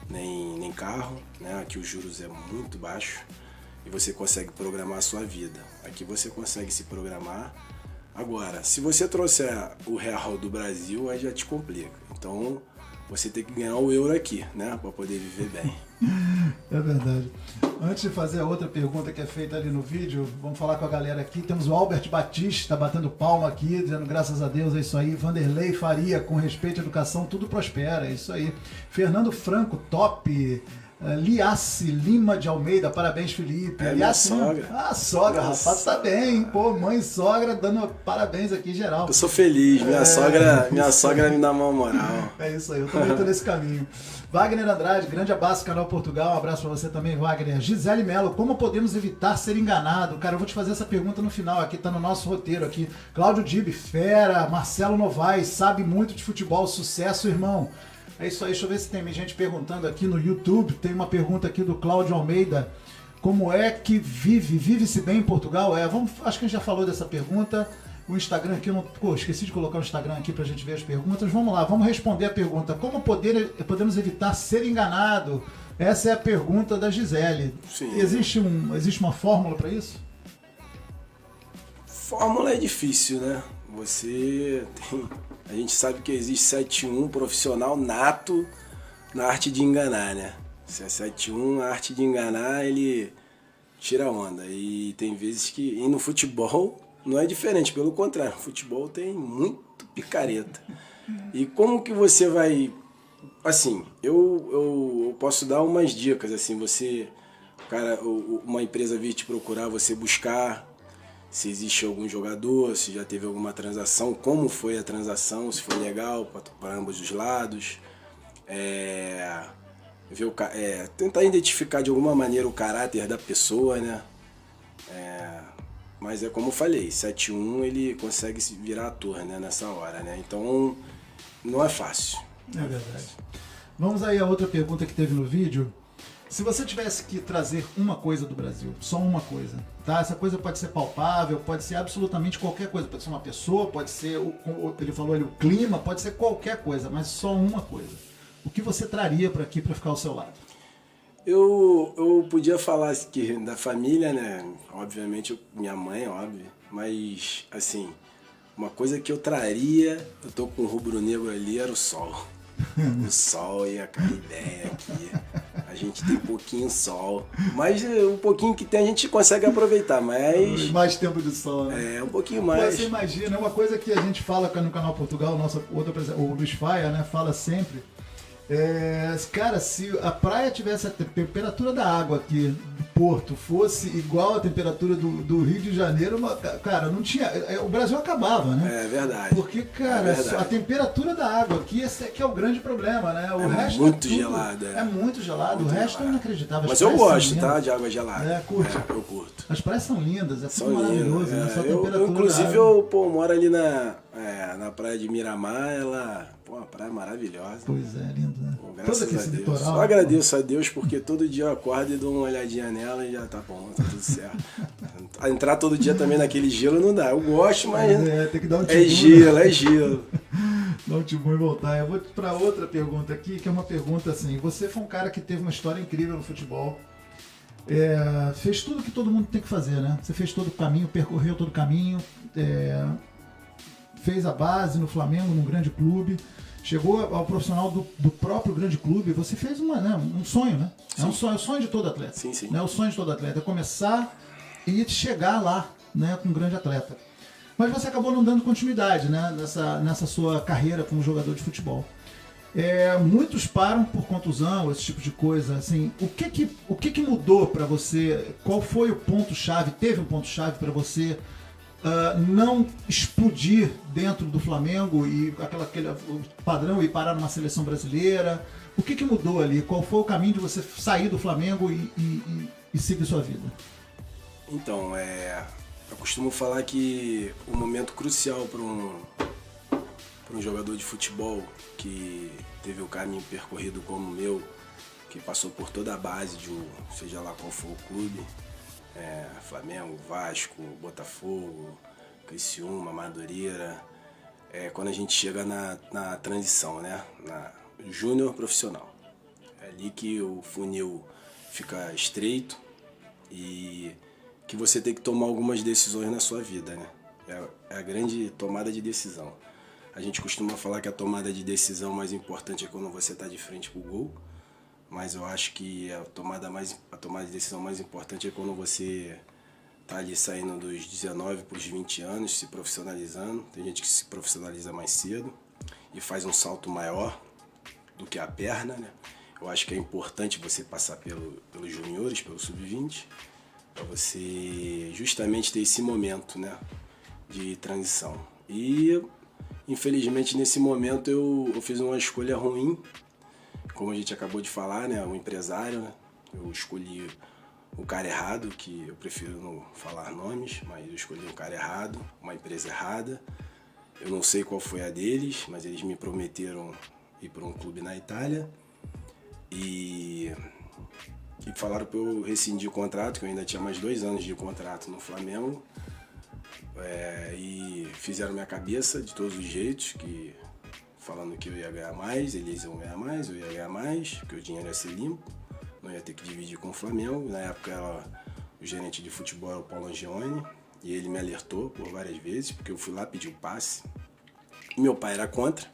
nem carro, né? Aqui os juros é muito baixo e você consegue programar a sua vida. Aqui você consegue se programar. Agora, se você trouxer o real do Brasil, aí já te complica. Então, você tem que ganhar o euro aqui, né? Para poder viver bem. É verdade. Antes de fazer a outra pergunta que é feita ali no vídeo, vamos falar com a galera aqui. Temos o Albert Batista batendo palma aqui, dizendo graças a Deus, é isso aí. Vanderlei Faria, com respeito à educação, tudo prospera, é isso aí. Fernando Franco, top. Liace Lima de Almeida, parabéns, Felipe. É minha sogra. Ah, sogra, Nossa. rapaz, tá bem. Pô, mãe e sogra dando parabéns aqui geral. Eu sou feliz, minha sogra me dá uma moral. É isso aí, eu também tô nesse caminho. Wagner Andrade, grande abraço, Canal Portugal, um abraço pra você também, Wagner. Gisele Mello, como podemos evitar ser enganado? Cara, eu vou te fazer essa pergunta no final, aqui tá no nosso roteiro aqui. Cláudio Dib, fera, Marcelo Novaes, sabe muito de futebol, sucesso, irmão. É isso aí, deixa eu ver se tem gente perguntando aqui no YouTube. Tem uma pergunta aqui do Cláudio Almeida. Como é que vive-se bem em Portugal? Acho que a gente já falou dessa pergunta. O Instagram aqui, esqueci de colocar o Instagram aqui pra gente ver as perguntas. Vamos lá, vamos responder a pergunta. Como podemos evitar ser enganado? Essa é a pergunta da Gisele. Sim. Existe uma fórmula para isso? Fórmula é difícil, né? A gente sabe que existe 7-1 profissional nato na arte de enganar, né? Se é 7-1, a arte de enganar, ele tira onda. E tem vezes que... E no futebol não é diferente, pelo contrário. No futebol tem muito picareta. E como que você vai... Assim, eu posso dar umas dicas, assim, uma empresa vir te procurar, você buscar se existe algum jogador, se já teve alguma transação, como foi a transação, se foi legal para ambos os lados. Tentar identificar de alguma maneira o caráter da pessoa, né? Mas é como eu falei, 7-1 ele consegue se virar ator, né, nessa hora, né? Então não é fácil. É verdade. Vamos aí a outra pergunta que teve no vídeo. Se você tivesse que trazer uma coisa do Brasil, só uma coisa, tá? Essa coisa pode ser palpável, pode ser absolutamente qualquer coisa. Pode ser uma pessoa, pode ser, ele falou ali, o clima, pode ser qualquer coisa, mas só uma coisa. O que você traria para aqui para ficar ao seu lado? Eu podia falar que da família, né? Obviamente, minha mãe, óbvio. Mas, assim, uma coisa que eu traria, eu tô com o rubro-negro ali, era o sol. O sol ia cair bem aqui. A gente tem pouquinho sol. Mas o pouquinho que tem a gente consegue aproveitar, mas... Mais tempo de sol, né? Um pouquinho mais. Você imagina, uma coisa que a gente fala no Canal Portugal, o Luiz Faia, né, fala sempre... cara, se a praia tivesse a temperatura da água aqui do Porto fosse igual à temperatura do Rio de Janeiro, cara, não tinha. O Brasil acabava, né? É verdade. Porque, cara, a temperatura da água aqui, esse aqui é o grande problema, né? O resto muito gelado. É muito gelado, o resto é inacreditável. Mas eu gosto, tá? De água gelada. Curte. Eu curto. As praias são lindas, é tudo maravilhoso, né? Só a temperatura inclusive, da água. eu moro ali na praia de Miramar, uma praia maravilhosa. Pois é, lindo, né? Graças todo aqui a esse Deus. litoral. Eu agradeço a Deus porque todo dia eu acordo e dou uma olhadinha nela e já tá bom, tá tudo certo. Entrar todo dia também naquele gelo não dá. Eu gosto, mas tem que dar um é gelo, é gelo. Dar um tibum e voltar. Eu vou para outra pergunta aqui, que é uma pergunta assim. Você foi um cara que teve uma história incrível no futebol. Fez tudo que todo mundo tem que fazer, né? Você fez todo o caminho, percorreu todo o caminho, fez a base no Flamengo, num grande clube, chegou ao profissional do próprio grande clube. Você fez um sonho, né? É um sonho, é o sonho de todo atleta. Sim, sim. Né? O sonho de todo atleta é começar e chegar lá, né, com um grande atleta. Mas você acabou não dando continuidade, né, nessa sua carreira como jogador de futebol. Muitos param por contusão, esse tipo de coisa. Assim, o que mudou para você? Qual foi o ponto-chave? Teve um ponto-chave para você não explodir dentro do Flamengo e aquele padrão e parar numa seleção brasileira? O que mudou ali? Qual foi o caminho de você sair do Flamengo e seguir sua vida? Então, eu costumo falar que o momento crucial para um jogador de futebol que teve o caminho percorrido como o meu, que passou por toda a base seja lá qual for o clube, Flamengo, Vasco, Botafogo, Criciúma, Madureira, quando a gente chega na transição, né? Na júnior profissional. É ali que o funil fica estreito e que você tem que tomar algumas decisões na sua vida, né? É a grande tomada de decisão. A gente costuma falar que a tomada de decisão mais importante é quando você está de frente para o gol, mas eu acho que a tomada de decisão mais importante é quando você está ali saindo dos 19 para os 20 anos, se profissionalizando. Tem gente que se profissionaliza mais cedo e faz um salto maior do que a perna, né? Eu acho que é importante você passar pelos juniores, pelo sub-20, para você justamente ter esse momento, né, de transição. E infelizmente nesse momento eu fiz uma escolha ruim, como a gente acabou de falar, né, um empresário, né? Eu escolhi o cara errado, que eu prefiro não falar nomes, mas eu escolhi um cara errado, uma empresa errada. Eu não sei qual foi a deles, mas eles me prometeram ir para um clube na Itália e falaram para eu rescindir o contrato, que eu ainda tinha mais 2 anos de contrato no Flamengo, e fizeram minha cabeça de todos os jeitos, falando que eu ia ganhar mais, eles iam ganhar mais, eu ia ganhar mais, que o dinheiro ia ser limpo, não ia ter que dividir com o Flamengo. Na época o gerente de futebol era o Paulo Angione, e ele me alertou por várias vezes, porque eu fui lá pedir o passe. E meu pai era contra,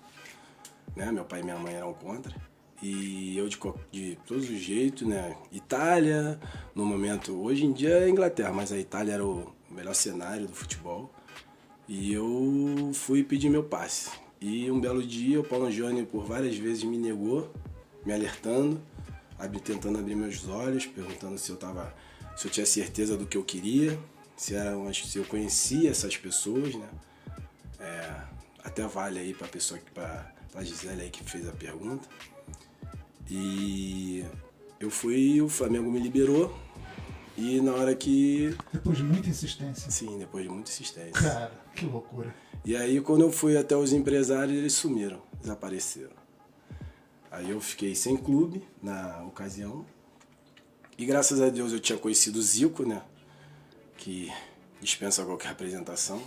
né? Meu pai e minha mãe eram contra. E eu de todos os jeitos, né? Itália, no momento, hoje em dia é Inglaterra, mas a Itália era o melhor cenário do futebol. E eu fui pedir meu passe. E um belo dia o Paulo Angione por várias vezes me negou, me alertando, tentando abrir meus olhos, perguntando se eu tinha certeza do que eu queria, se eu conhecia essas pessoas, né? Até vale aí pra Gisele aí que fez a pergunta. E eu fui, o Flamengo me liberou, e na hora que... Depois de muita insistência. Sim, depois de muita insistência. Cara, que loucura. E aí quando eu fui até os empresários, eles sumiram, desapareceram. Aí eu fiquei sem clube na ocasião. E graças a Deus eu tinha conhecido o Zico, né? Que dispensa qualquer apresentação.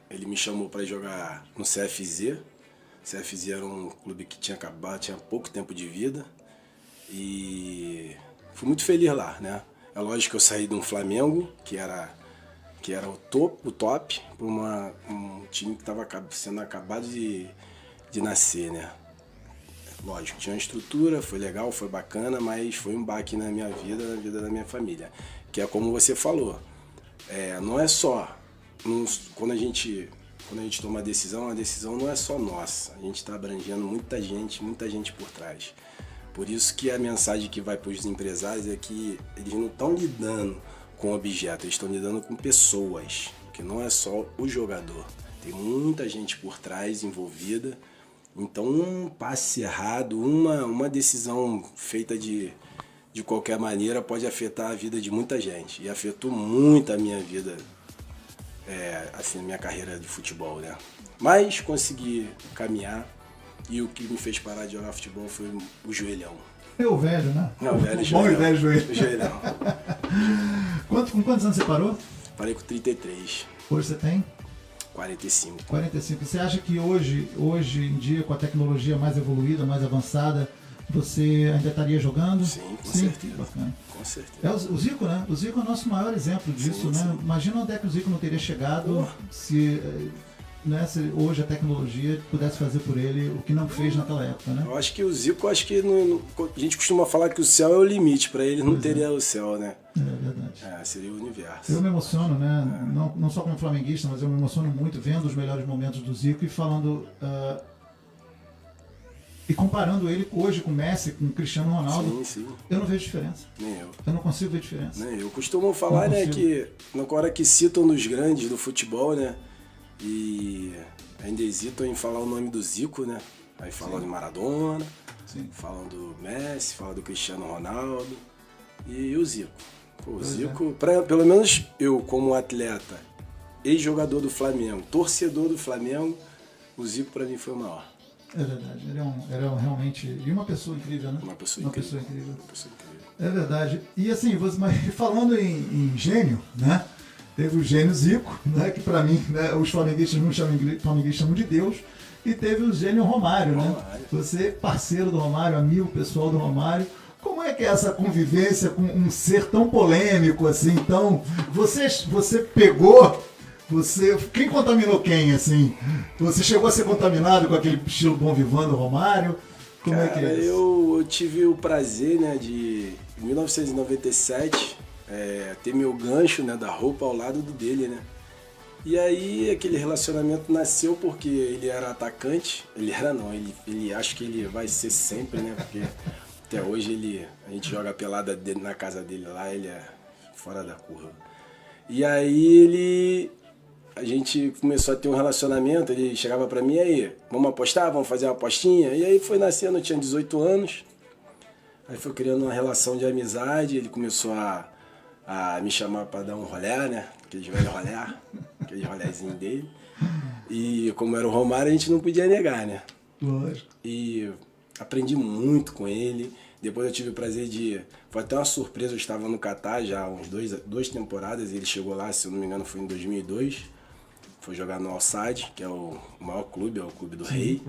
Ele me chamou para jogar no CFZ. CFZ era um clube que tinha acabado, tinha pouco tempo de vida. E fui muito feliz lá, né? É lógico que eu saí de um Flamengo, que era o top, para um time que estava sendo acabado de nascer, né? Lógico, tinha uma estrutura, foi legal, foi bacana, mas foi um baque na minha vida, na vida da minha família. Que é como você falou, não é só... Quando a gente toma a decisão não é só nossa. A gente está abrangendo muita gente por trás. Por isso que a mensagem que vai para os empresários é que eles não estão lidando com objetos, eles estão lidando com pessoas, que não é só o jogador. Tem muita gente por trás envolvida. Então um passe errado, uma decisão feita de qualquer maneira pode afetar a vida de muita gente. E afetou muito a minha vida, assim, a minha carreira de futebol, né? Mas consegui caminhar, e o que me fez parar de jogar futebol foi o joelhão. O velho, né? Não, o velho joelhão. Bom e velho joelho. O joelhão. Com quantos anos você parou? Parei com 33. Hoje você tem? 45. 45. Você acha que hoje em dia, com a tecnologia mais evoluída, mais avançada, você ainda estaria jogando? Sim, com certeza. Bacana. Com certeza. O Zico, né? O Zico é o nosso maior exemplo disso, sim, né? sim. Imagina onde é que o Zico não teria chegado se né, se hoje a tecnologia pudesse fazer por ele o que não fez naquela época, né? Eu acho que o Zico, a gente costuma falar que o céu é o limite, para ele não teria o céu, né? É verdade. Seria o universo. Eu me emociono, né? Não só como flamenguista, mas eu me emociono muito vendo os melhores momentos do Zico e falando e comparando ele hoje com o Messi, com o Cristiano Ronaldo. Sim, sim. Eu não vejo diferença. Nem eu. Eu não consigo ver diferença. Nem eu. Costumo falar, né, que na hora que citam nos grandes do futebol, né, e ainda hesitam em falar o nome do Zico, né, aí falam de Maradona, falam do Messi, falam do Cristiano Ronaldo e o Zico. Pô, o Zico, pelo menos eu como atleta, ex-jogador do Flamengo, torcedor do Flamengo, o Zico para mim foi o maior. É verdade, ele era realmente... E uma pessoa incrível, né? Uma pessoa incrível. É verdade. E assim, mas falando em gênio, né? Teve o gênio Zico, né? Que pra mim, né, os flamenguistas chamam de Deus. E teve o gênio Romário, né? Você, parceiro do Romário, amigo pessoal do Romário. Como é que é essa convivência com um ser tão polêmico assim? Então, você pegou... Quem contaminou quem, assim? Você chegou a ser contaminado com aquele estilo bom vivant do Romário? Como é que é isso? Eu tive o prazer, né, de, em 1997, ter meu gancho, né, da roupa ao lado dele, né? E aí aquele relacionamento nasceu porque ele era atacante. Ele acho que ele vai ser sempre, né? Porque até hoje a gente joga pelada na casa dele lá, ele é fora da curva. E aí a gente começou a ter um relacionamento, ele chegava pra mim, aí, vamos apostar, vamos fazer uma apostinha? E aí foi nascendo, eu tinha 18 anos, aí foi criando uma relação de amizade, ele começou a me chamar pra dar um rolé, né, aquele velho rolé, aquele rolézinho dele, e como era o Romário, a gente não podia negar, né. Lógico. E aprendi muito com ele, depois eu tive o prazer foi até uma surpresa, eu estava no Catar já há duas temporadas, ele chegou lá, se eu não me engano foi em 2002, foi jogar no Al Sadd, que é o maior clube, é o clube do rei.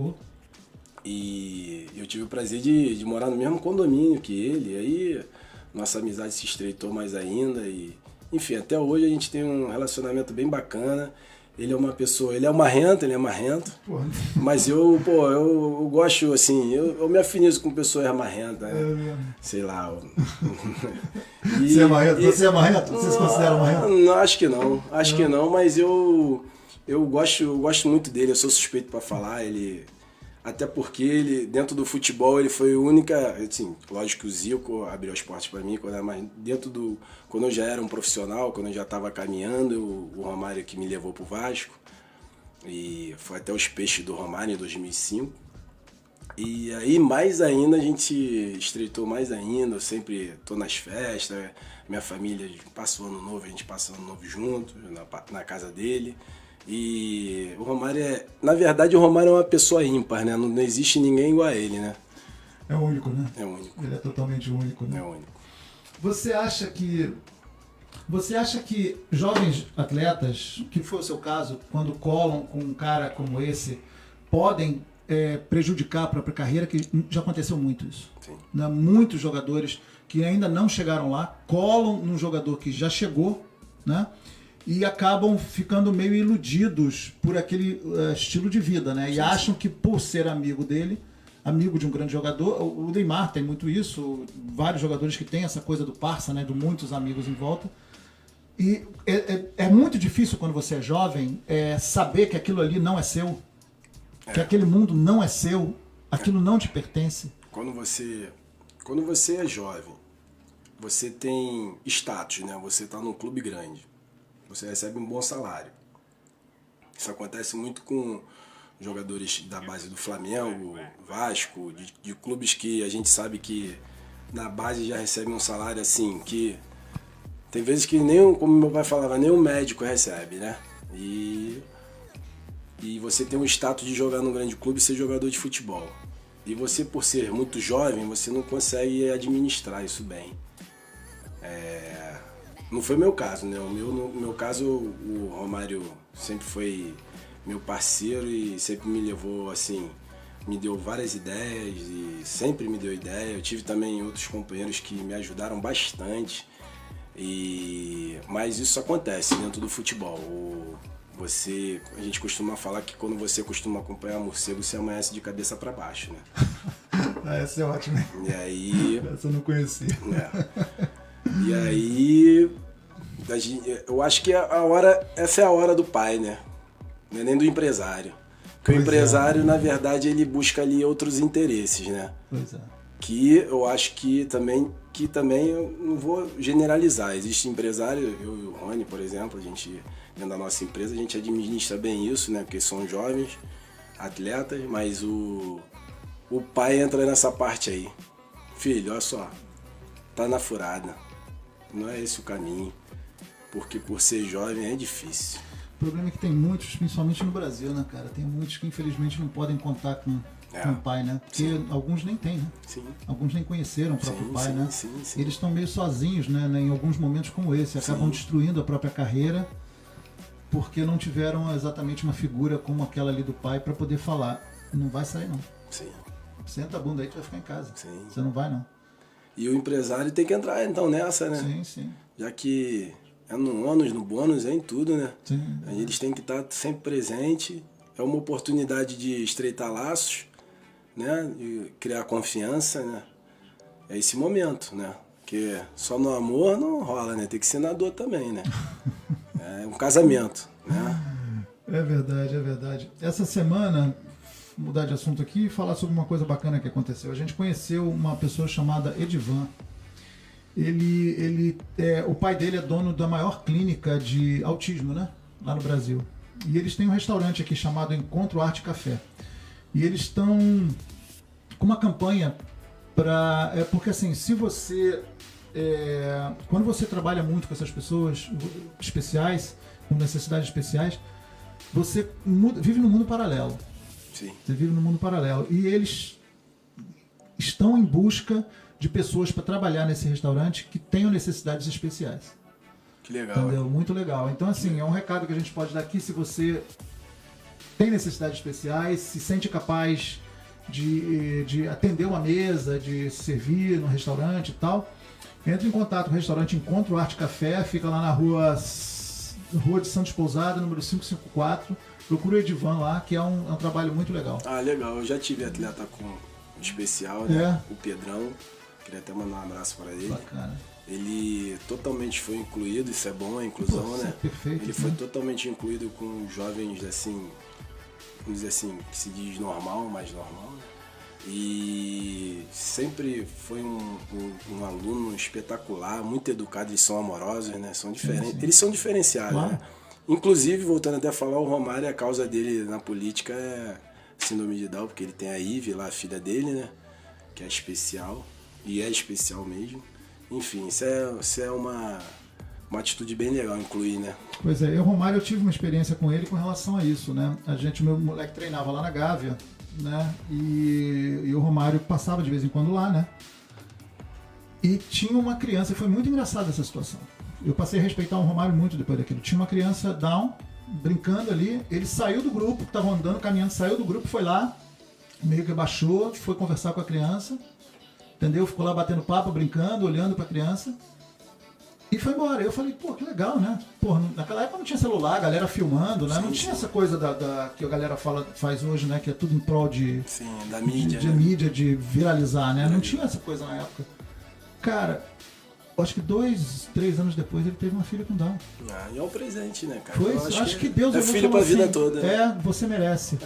E eu tive o prazer de morar no mesmo condomínio que ele. Aí nossa amizade se estreitou mais ainda. E, enfim, até hoje a gente tem um relacionamento bem bacana. Ele é uma pessoa, ele é marrento. Mas eu gosto, assim, eu me afinizo com pessoas marrentas, né? Sei lá. Você é marrento? Você é marrento? Você se considera marrento? Não, acho que não, mas eu gosto muito dele, eu sou suspeito para falar, até porque ele, dentro do futebol, ele foi a única, assim, lógico que o Zico abriu as portas para mim, mas quando eu já era um profissional, quando eu já estava caminhando, o Romário que me levou pro Vasco, e foi até os peixes do Romário em 2005, e aí mais ainda a gente estreitou mais ainda, eu sempre tô nas festas, minha família passa o ano novo, a gente passa o ano novo junto, na casa dele. E o Romário na verdade o Romário é uma pessoa ímpar, né? Não existe ninguém igual a ele, né? É único, né? É único. Ele é totalmente único, né? É único. Você acha que jovens atletas, que foi o seu caso, quando colam com um cara como esse, podem prejudicar a própria carreira? Que já aconteceu muito isso. Sim. Né? Muitos jogadores que ainda não chegaram lá colam num jogador que já chegou, né? E acabam ficando meio iludidos por aquele estilo de vida, né? E acham que por ser amigo dele, amigo de um grande jogador, o Neymar tem muito isso, vários jogadores que têm essa coisa do parça, né? De muitos amigos em volta. E é muito difícil quando você é jovem saber que aquilo ali não é seu, que aquele mundo não é seu, aquilo não te pertence. Quando você é jovem, você tem status, né? Você está num clube grande. Você recebe um bom salário. Isso acontece muito com jogadores da base do Flamengo, Vasco, de clubes que a gente sabe que na base já recebem um salário assim, que tem vezes que como meu pai falava, nem um médico recebe, né? E você tem um status de jogar num grande clube e ser jogador de futebol. E você, por ser muito jovem, você não consegue administrar isso bem. Não foi meu caso, né? No meu caso, o Romário sempre foi meu parceiro e sempre me levou, assim, me deu várias ideias e sempre me deu ideia. Eu tive também outros companheiros que me ajudaram bastante, mas isso acontece dentro do futebol. a gente costuma falar que quando você costuma acompanhar morcego, você amanhece de cabeça para baixo, né? Essa é ótima. E aí... Essa eu não conhecia. E aí... eu acho que essa é a hora do pai, né? Não é nem do empresário. Porque o empresário, na verdade, ele busca ali outros interesses, né? Pois é. Que eu acho que também eu não vou generalizar. Existe empresário, eu e o Rony, por exemplo, a gente, dentro da nossa empresa, a gente administra bem isso, né? Porque são jovens, atletas, mas o pai entra nessa parte aí. Filho, olha só, tá na furada. Não é esse o caminho. Porque por ser jovem é difícil. O problema é que tem muitos, principalmente no Brasil, né, cara? Tem muitos que infelizmente não podem contar com o pai, né? Porque alguns nem têm, né? Sim. Alguns nem conheceram o próprio pai, né? Sim. Eles estão meio sozinhos, né? Em alguns momentos como esse. Acabam destruindo a própria carreira porque não tiveram exatamente uma figura como aquela ali do pai para poder falar. Não vai sair, não. Sim. Senta a bunda aí, tu vai ficar em casa. Sim. Você não vai, não. E o empresário tem que entrar, então, nessa, né? Sim. Já que é no ônus, no bônus, é em tudo, né? Sim. Aí eles têm que estar sempre presente. É uma oportunidade de estreitar laços, né? De criar confiança, né? É esse momento, né? Porque só no amor não rola, né? Tem que ser na dor também, né? É um casamento, né? É verdade, é verdade. Essa semana, vou mudar de assunto aqui e falar sobre uma coisa bacana que aconteceu. A gente conheceu uma pessoa chamada Edivan. O pai dele é dono da maior clínica de autismo, né? Lá no Brasil. E eles têm um restaurante aqui chamado Encontro Arte Café. E eles estão com uma campanha para... porque assim, se você... quando você trabalha muito com essas pessoas especiais, com necessidades especiais, você vive num mundo paralelo. Sim. Você vive num mundo paralelo. E eles estão em busca de pessoas para trabalhar nesse restaurante que tenham necessidades especiais. Que legal. Entendeu? Muito legal. Então, assim, é um recado que a gente pode dar aqui. Se você tem necessidades especiais, se sente capaz de atender uma mesa, de servir no restaurante e tal, entre em contato com o restaurante Encontro Arte Café. Fica lá na rua de Santos Pousada, número 554. Procura o Edivan lá, que é um trabalho muito legal. Ah, legal. Eu já tive atleta com especial, né? O Pedrão. Queria até mandar um abraço para ele. Bacana. Ele totalmente foi incluído, isso é bom, a inclusão, né? É perfeito, ele foi totalmente incluído com jovens, assim, vamos dizer assim, que se diz normal, mais normal, né? E sempre foi um aluno espetacular, muito educado, eles são amorosos, né? São diferentes, sim. Eles são diferenciados, né? Inclusive, voltando até a falar, o Romário, a causa dele na política é síndrome de Down, porque ele tem a Ive lá, a filha dele, né? Que é especial, e é especial mesmo. Enfim, isso é uma atitude bem legal incluir, né? Pois é, o Romário, eu tive uma experiência com ele com relação a isso, né? O meu moleque treinava lá na Gávea, né? E o Romário passava de vez em quando lá, né? E tinha uma criança, foi muito engraçada essa situação. Eu passei a respeitar o Romário muito depois daquilo. Tinha uma criança down, brincando ali, ele saiu do grupo, que estavam andando, caminhando, saiu do grupo, foi lá, meio que abaixou, foi conversar com a criança, entendeu? Ficou lá batendo papo, brincando, olhando pra criança e foi embora. Eu falei, pô, que legal, né? Pô, naquela época não tinha celular, a galera filmando, né? Não tinha essa coisa que a galera faz hoje, né? Que é tudo em prol da mídia, de mídia, de viralizar, né? Não tinha essa coisa na época. Cara, acho que 2, 3 anos depois ele teve uma filha com Down. E é um presente, né, cara? Foi, acho que Deus é filho pra vida toda. Né? Você merece.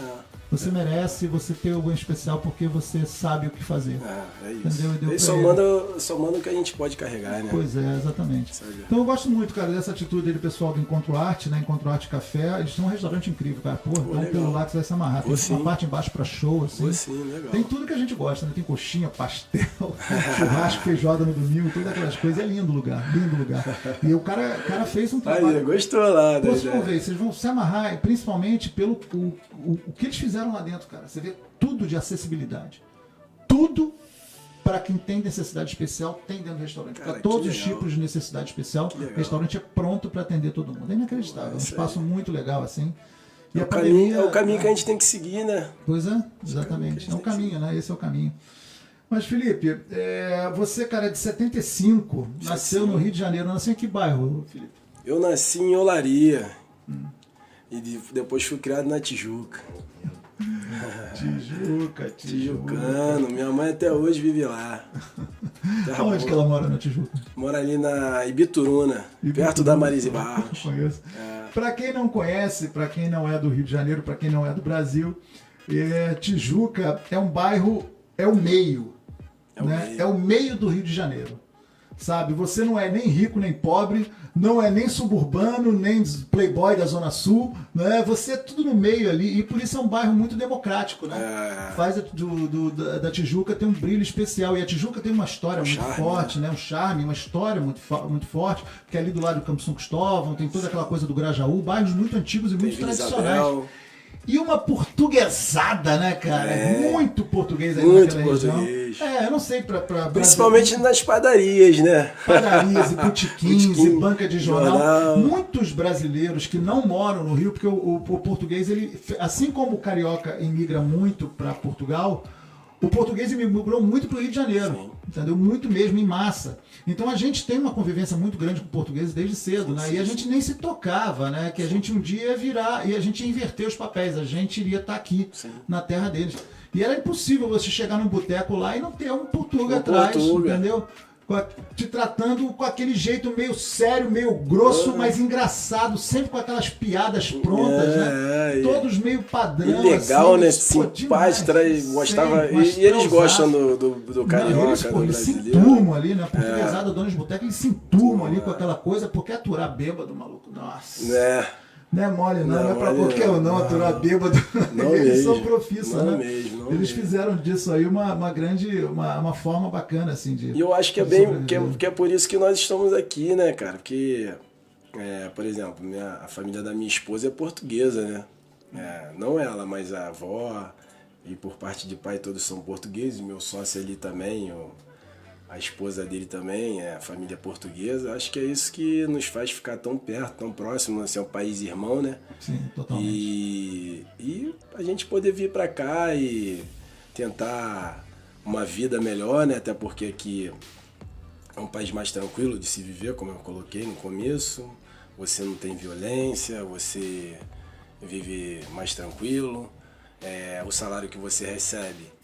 Você merece, você ter algo especial porque você sabe o que fazer. É isso. Entendeu? Ele só manda o que a gente pode carregar, né? Pois é, exatamente. Então eu gosto muito, cara, dessa atitude do pessoal do Encontro Arte, né? Encontro Arte Café. Eles têm um restaurante incrível, cara. Pô, dá um pulo lá que você vai se amarrar. Tem uma parte embaixo pra show, assim. Legal. Tem tudo que a gente gosta, né? Tem coxinha, pastel, churrasco, feijoada no domingo, todas aquelas coisas. É lindo o lugar, lindo lugar. E o cara fez um trabalho. Aí, gostou lá, né? Vocês vão se amarrar, principalmente pelo o que eles fizeram lá dentro, cara. Você vê tudo de acessibilidade. Tudo para quem tem necessidade especial tem dentro do restaurante. Para todos os tipos de necessidade especial, o restaurante é pronto para atender todo mundo. É inacreditável. É um espaço muito legal, assim. E é o caminho que a gente tem que seguir, né? Pois é, exatamente. É um caminho, né? Esse é o caminho. Mas, Felipe, você, cara, é de 75, nasceu no Rio de Janeiro. Nasceu em que bairro, Felipe? Eu nasci em Olaria. E depois fui criado na Tijuca. Tijuca. Tijucano. Minha mãe até hoje vive lá. Onde que ela mora na Tijuca? Mora ali na Ibituruna, perto da Marise Barros. Conheço. Para quem não conhece, para quem não é do Rio de Janeiro, para quem não é do Brasil, Tijuca é um bairro, é o meio. É o meio do Rio de Janeiro. Sabe, você não é nem rico nem pobre, não é nem suburbano, nem playboy da Zona Sul, né? Você é tudo no meio ali, e por isso é um bairro muito democrático, né? Faz da Tijuca ter um brilho especial, e a Tijuca tem uma história muito forte, né? Um charme, uma história muito forte, porque é ali do lado do Campo São Cristóvão, tem toda aquela coisa do Grajaú, bairros muito antigos e muito tradicionais. E uma portuguesada, né, cara? Muito português aí naquela região. Eu não sei pra principalmente nas padarias, né? Padarias e botiquins e banca de jornal. Muitos brasileiros que não moram no Rio, porque o português, ele, assim como o carioca imigra muito para Portugal, o português imigrou muito para o Rio de Janeiro. Sim. Entendeu? Muito mesmo, em massa. Então a gente tem uma convivência muito grande com o português desde cedo, né? E a gente nem se tocava, né? Que a gente um dia ia virar, e a gente ia inverter os papéis, a gente iria estar aqui na terra deles. E era impossível você chegar num boteco lá e não ter um portuga atrás, entendeu? Te tratando com aquele jeito meio sério, meio grosso, mas engraçado, sempre com aquelas piadas prontas, né? Todos meio padrão. E legal, assim, né? Simpático, gostava. E eles gostam do carioca, do eles se enturmam ali, né? A portuguesada, dona de boteca, eles se enturmam ali com aquela coisa, porque aturar bêbado, maluco, nossa. Não é mole, não é pra qualquer um, não, aturar bêbado. Eles são profissos, né? Eles fizeram disso aí uma grande, uma forma bacana, assim, de... E eu acho que é por isso que nós estamos aqui, né, cara? Porque, por exemplo, a família da minha esposa é portuguesa, né? Não ela, mas a avó, e por parte de pai todos são portugueses, meu sócio ali também, a esposa dele também, a família portuguesa. Acho que é isso que nos faz ficar tão perto, tão próximo, assim, é um país irmão, né? Sim, totalmente. E a gente poder vir para cá e tentar uma vida melhor, né? Até porque aqui é um país mais tranquilo de se viver, como eu coloquei no começo. Você não tem violência, você vive mais tranquilo. O salário que você recebe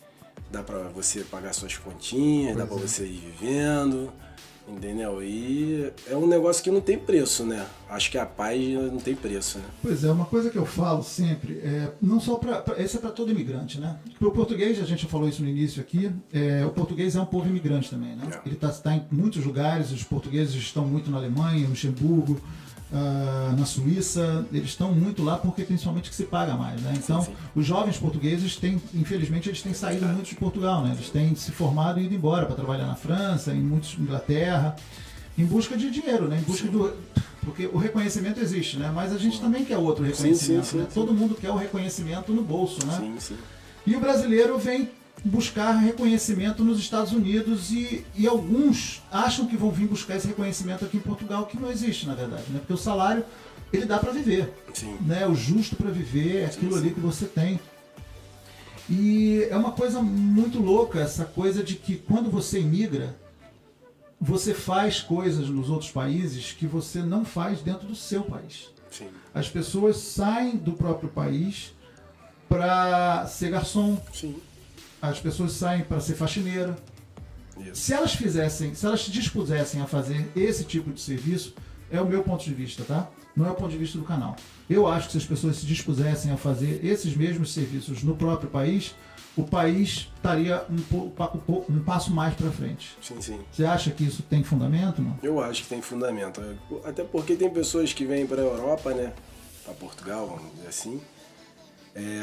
dá pra você pagar suas continhas, dá pra você ir vivendo, entendeu? E é um negócio que não tem preço, né? Acho que a paz não tem preço, né? Pois é, uma coisa que eu falo sempre, não só esse é para todo imigrante, né? Porque o português, a gente já falou isso no início aqui, o português é um povo imigrante também, né? Ele tá em muitos lugares, os portugueses estão muito na Alemanha, no Luxemburgo, na Suíça, eles estão muito lá porque principalmente que se paga mais, né? Então, os jovens portugueses infelizmente, eles têm saído muito de Portugal, né? Eles têm se formado e ido embora para trabalhar na França, em muitos Inglaterra, em busca de dinheiro, né? Em busca porque o reconhecimento existe, né? Mas a gente também quer outro reconhecimento, né? Todo mundo quer o reconhecimento no bolso, né? E o brasileiro vem buscar reconhecimento nos Estados Unidos e alguns acham que vão vir buscar esse reconhecimento aqui em Portugal, que não existe, na verdade, né? Porque o salário, ele dá para viver, né? O justo para viver é aquilo ali que você tem. E é uma coisa muito louca essa coisa de que quando você imigra, você faz coisas nos outros países que você não faz dentro do seu país. As pessoas saem do próprio país para ser garçom. As pessoas saem para ser faxineira. Se elas se dispusessem a fazer esse tipo de serviço, é o meu ponto de vista, tá? Não é o ponto de vista do canal. Eu acho que se as pessoas se dispusessem a fazer esses mesmos serviços no próprio país, o país estaria um passo mais para frente. Você acha que isso tem fundamento, não? Eu acho que tem fundamento. Até porque tem pessoas que vêm para a Europa, né? Para Portugal, vamos dizer assim,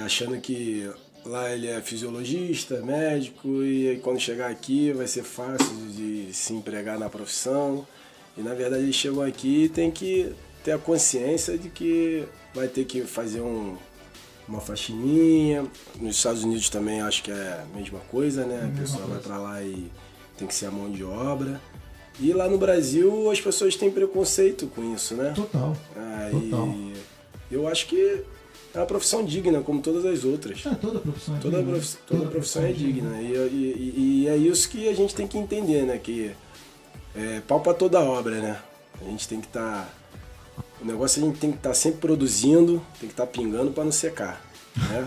achando que lá ele é fisiologista, médico, e quando chegar aqui vai ser fácil de se empregar na profissão. E na verdade eles chegam aqui e tem que ter a consciência de que vai ter que fazer uma faxininha. Nos Estados Unidos também acho que é a mesma coisa, né? A pessoa vai para lá e tem que ser a mão de obra. E lá no Brasil as pessoas têm preconceito com isso, né? Total. Eu acho que é uma profissão digna, como todas as outras. Toda profissão é digna. Toda profissão é digna. E é isso que a gente tem que entender, né? Que pau pra toda obra, né? A gente tem que estar O negócio a gente tem que estar sempre produzindo, tem que estar pingando para não secar, né?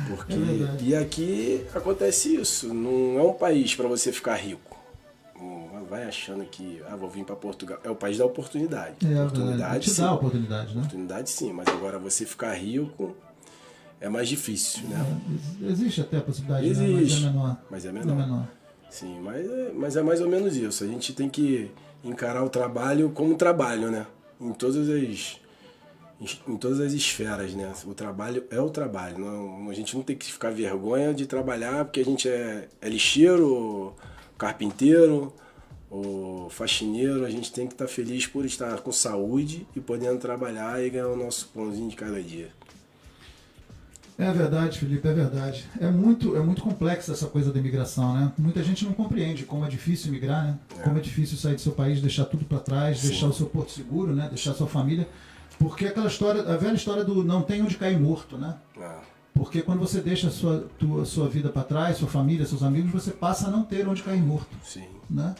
Porque e aqui acontece isso, não é um país para você ficar rico. Não vai achando que vou vir para Portugal. É o país da oportunidade. Oportunidade, te dá oportunidade, né? Oportunidade sim, mas agora você ficar rico é mais difícil, né? Existe até a possibilidade, Existe, né? mas é menor. Sim, mas é mais ou menos isso. A gente tem que encarar o trabalho como trabalho, né? Em todas as esferas, né? O trabalho é o trabalho. Não, a gente não tem que ficar vergonha de trabalhar porque a gente é lixeiro, ou carpinteiro, ou faxineiro. A gente tem que estar feliz por estar com saúde e podendo trabalhar e ganhar o nosso pãozinho de cada dia. É verdade, Felipe, é verdade. É muito complexa essa coisa da imigração, né? Muita gente não compreende como é difícil imigrar, né? Como é difícil sair do seu país, deixar tudo para trás, deixar o seu porto seguro, né? Deixar a sua família. Porque aquela história, a velha história do não tem onde cair morto, né? Porque quando você deixa a sua vida para trás, sua família, seus amigos, você passa a não ter onde cair morto. Sim. Né?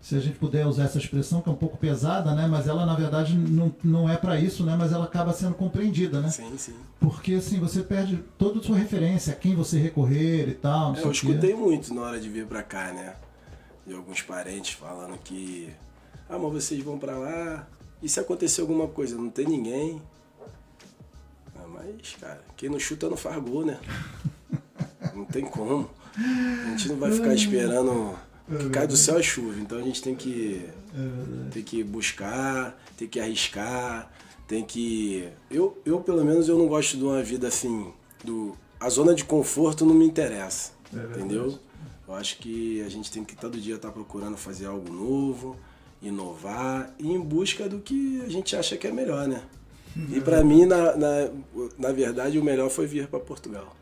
Se a gente puder usar essa expressão, que é um pouco pesada, né? Mas ela, na verdade, não é para isso, né? Mas ela acaba sendo compreendida, né? Sim, sim. Porque, assim, você perde toda a sua referência, a quem você recorrer e tal. Eu escutei muito na hora de vir para cá, né? De alguns parentes falando que... mas vocês vão para lá... E se acontecer alguma coisa? Não tem ninguém? Mas, cara, quem não chuta não faz gol, né? Não tem como. A gente não vai ficar esperando... que cai do céu a chuva, então a gente tem que buscar, tem que arriscar, tem que... Eu pelo menos, eu não gosto de uma vida assim, a zona de conforto não me interessa, entendeu? Eu acho que a gente tem que todo dia estar procurando fazer algo novo, inovar e em busca do que a gente acha que é melhor, né? E pra mim, na verdade, o melhor foi vir para Portugal.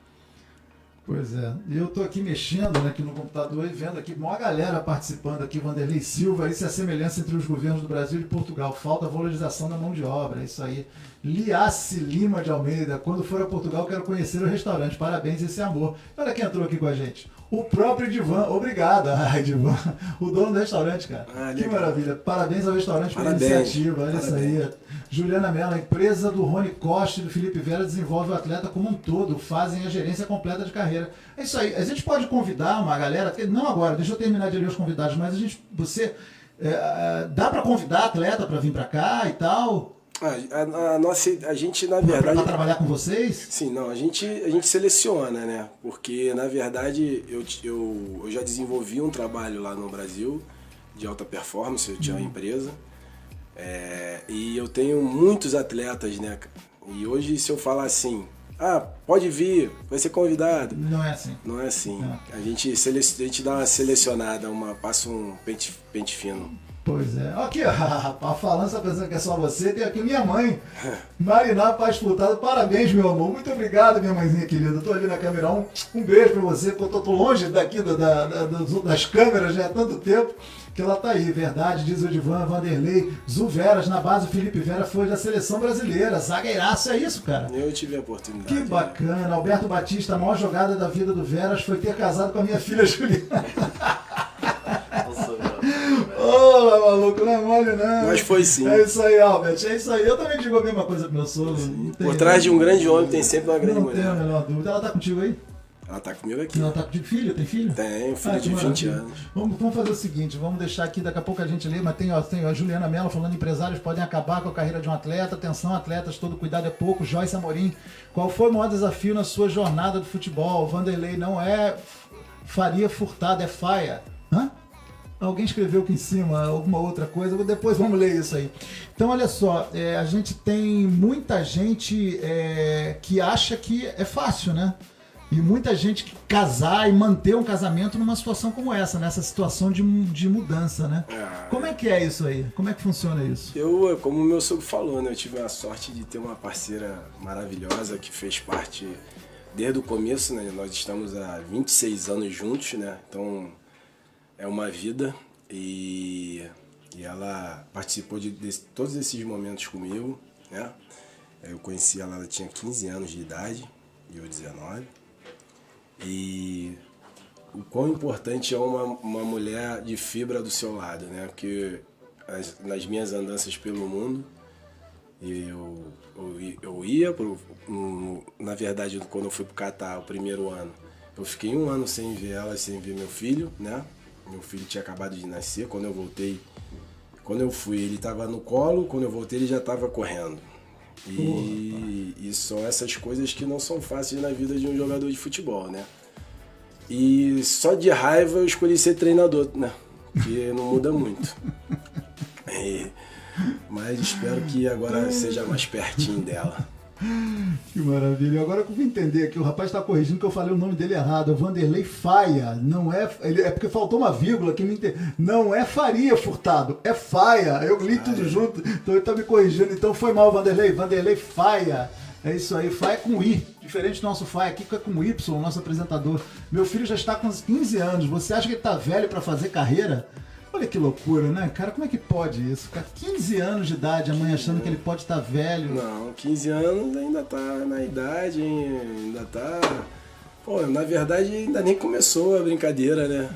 Pois é, e eu tô aqui mexendo, né, aqui no computador e vendo aqui, uma galera participando aqui, Vanderlei Silva, isso é a semelhança entre os governos do Brasil e de Portugal, falta valorização da mão de obra, é isso aí. Liace Lima de Almeida, quando for a Portugal quero conhecer o restaurante, parabéns, esse amor. Olha quem entrou aqui com a gente, o próprio Divan, obrigado, Divan, o dono do restaurante, cara, que maravilha, parabéns ao restaurante pela iniciativa, olha isso aí. Juliana Mello, a empresa do Rony Costa e do Felipe Vera desenvolve o atleta como um todo, fazem a gerência completa de carreira. É isso aí, a gente pode convidar uma galera, não agora, deixa eu terminar de ler os convidados, mas dá para convidar atleta para vir para cá e tal? A gente, na verdade... Para trabalhar com vocês? Sim, não, a gente seleciona, né? Porque, na verdade, eu já desenvolvi um trabalho lá no Brasil de alta performance, eu tinha uma empresa. E eu tenho muitos atletas, né? E hoje, se eu falar assim, pode vir, vai ser convidado. Não é assim. Não é assim. A gente dá uma selecionada, passa um pente fino. Pois é. Aqui, rapaz, falando, você tá pensando que é só você, tem aqui minha mãe, Mariná Paz Furtado. Parabéns, meu amor. Muito obrigado, minha mãezinha querida. Eu tô ali na câmera 1. Um beijo pra você, porque eu tô longe daqui das câmeras já há tanto tempo. Que ela tá aí, verdade, diz o Divan, Vanderlei, Zuveras, na base o Felipe Vera foi da seleção brasileira, zagueiraço, é isso, cara? Eu tive a oportunidade. Que bacana, né? Alberto Batista, a maior jogada da vida do Veras foi ter casado com a minha filha Juliana. Ô, maluco, não é mole não. Mas foi sim. É isso aí, Albert, é isso aí. Eu também digo a mesma coisa pro meu sogro. Por trás de um grande homem tem sempre uma grande mulher. Não tenho a menor dúvida. Ela tá contigo aí? Ela tá comigo aqui. Ela tá contigo? Filho? Tem filho? Tem, filho de 20 anos. Vamos fazer o seguinte, vamos deixar aqui, daqui a pouco a gente lê, mas tem a Juliana Mello falando, empresários podem acabar com a carreira de um atleta, atenção atletas, todo cuidado é pouco. Joyce Amorim, qual foi o maior desafio na sua jornada do futebol? Vanderlei, não é Faria Furtado, é Faia. Hã? Alguém escreveu aqui em cima alguma outra coisa, depois vamos ler isso aí. Então, olha só, a gente tem muita gente que acha que é fácil, né? E muita gente que casar e manter um casamento numa situação como essa, nessa situação de mudança, né? Como é que é isso aí? Como é que funciona isso? Como o meu sogro falou, né? Eu tive a sorte de ter uma parceira maravilhosa que fez parte desde o começo, né? Nós estamos há 26 anos juntos, né? Então, é uma vida e ela participou de todos esses momentos comigo, né? Eu conheci ela tinha 15 anos de idade e eu 19. E o quão importante é uma mulher de fibra do seu lado, né? Porque nas minhas andanças pelo mundo, E eu ia, na verdade, quando eu fui pro Catar, o primeiro ano, eu fiquei 1 ano sem ver ela, sem ver meu filho, né? Meu filho tinha acabado de nascer, quando eu voltei, quando eu fui ele estava no colo, quando eu voltei ele já estava correndo. E são essas coisas que não são fáceis na vida de um jogador de futebol, né? E só de raiva eu escolhi ser treinador, né? Que não muda muito. Mas espero que agora seja mais pertinho dela. Que maravilha. Agora que eu vou entender aqui, o rapaz está corrigindo que eu falei o nome dele errado. É Vanderlei Faia. Não é. É porque faltou uma vírgula que me entende. Não é Faria Furtado, é Faia. Eu li tudo junto, então ele está me corrigindo. Então foi mal, Vanderlei. Vanderlei Faia. É isso aí, Faia com I. Diferente do nosso Faia aqui, que é com Y, nosso apresentador. Meu filho já está com 15 anos. Você acha que ele está velho para fazer carreira? Olha que loucura, né, cara? Como é que pode isso? Ficar 15 anos de idade, a mãe achando que ele pode estar velho. Não, 15 anos ainda tá na idade, hein? Ainda tá... Pô, na verdade ainda nem começou a brincadeira, né?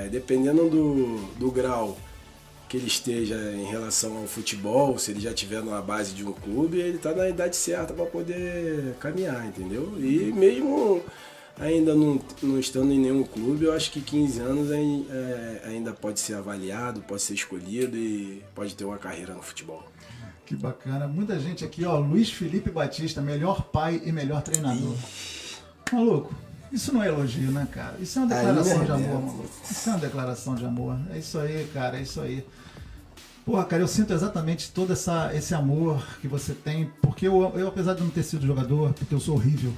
Dependendo do grau que ele esteja em relação ao futebol, se ele já estiver numa base de um clube, ele tá na idade certa para poder caminhar, entendeu? E mesmo... ainda não estando em nenhum clube, eu acho que 15 anos ainda pode ser avaliado, pode ser escolhido e pode ter uma carreira no futebol. Que bacana. Muita gente aqui, ó. Luiz Felipe Batista, melhor pai e melhor treinador. Maluco, isso não é elogio, né, cara? Isso é uma declaração de amor, maluco. Isso é uma declaração de amor. É isso aí, cara, é isso aí. Porra, cara, eu sinto exatamente todo esse amor que você tem, porque eu, apesar de não ter sido jogador, porque eu sou horrível,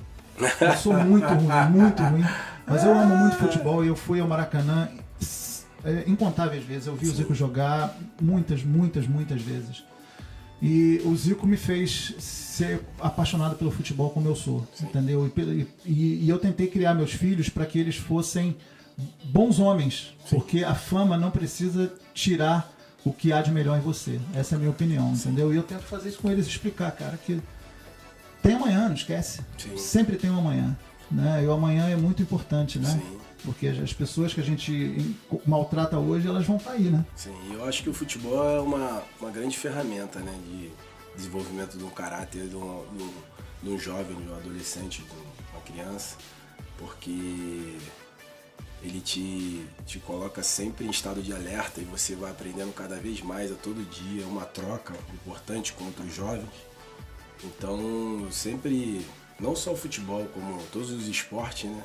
eu sou muito ruim, mas eu amo muito futebol e eu fui ao Maracanã incontáveis vezes. Eu vi o Zico jogar muitas vezes. E o Zico me fez ser apaixonado pelo futebol como eu sou, entendeu? E eu tentei criar meus filhos para que eles fossem bons homens, porque a fama não precisa tirar o que há de melhor em você. Essa é a minha opinião, entendeu? E eu tento fazer isso com eles, explicar, cara, que tem amanhã, não esquece. Sim. Sempre tem um amanhã, né? E o amanhã é muito importante, né? Sim. Porque as pessoas que a gente maltrata hoje, elas vão cair, né? Sim, eu acho que o futebol é uma grande ferramenta, né? De desenvolvimento de um caráter de um jovem, de um adolescente, de uma criança. Porque ele te coloca sempre em estado de alerta e você vai aprendendo cada vez mais a todo dia. É uma troca importante com outros jovens. Então, sempre, não só o futebol, como todos os esportes, né?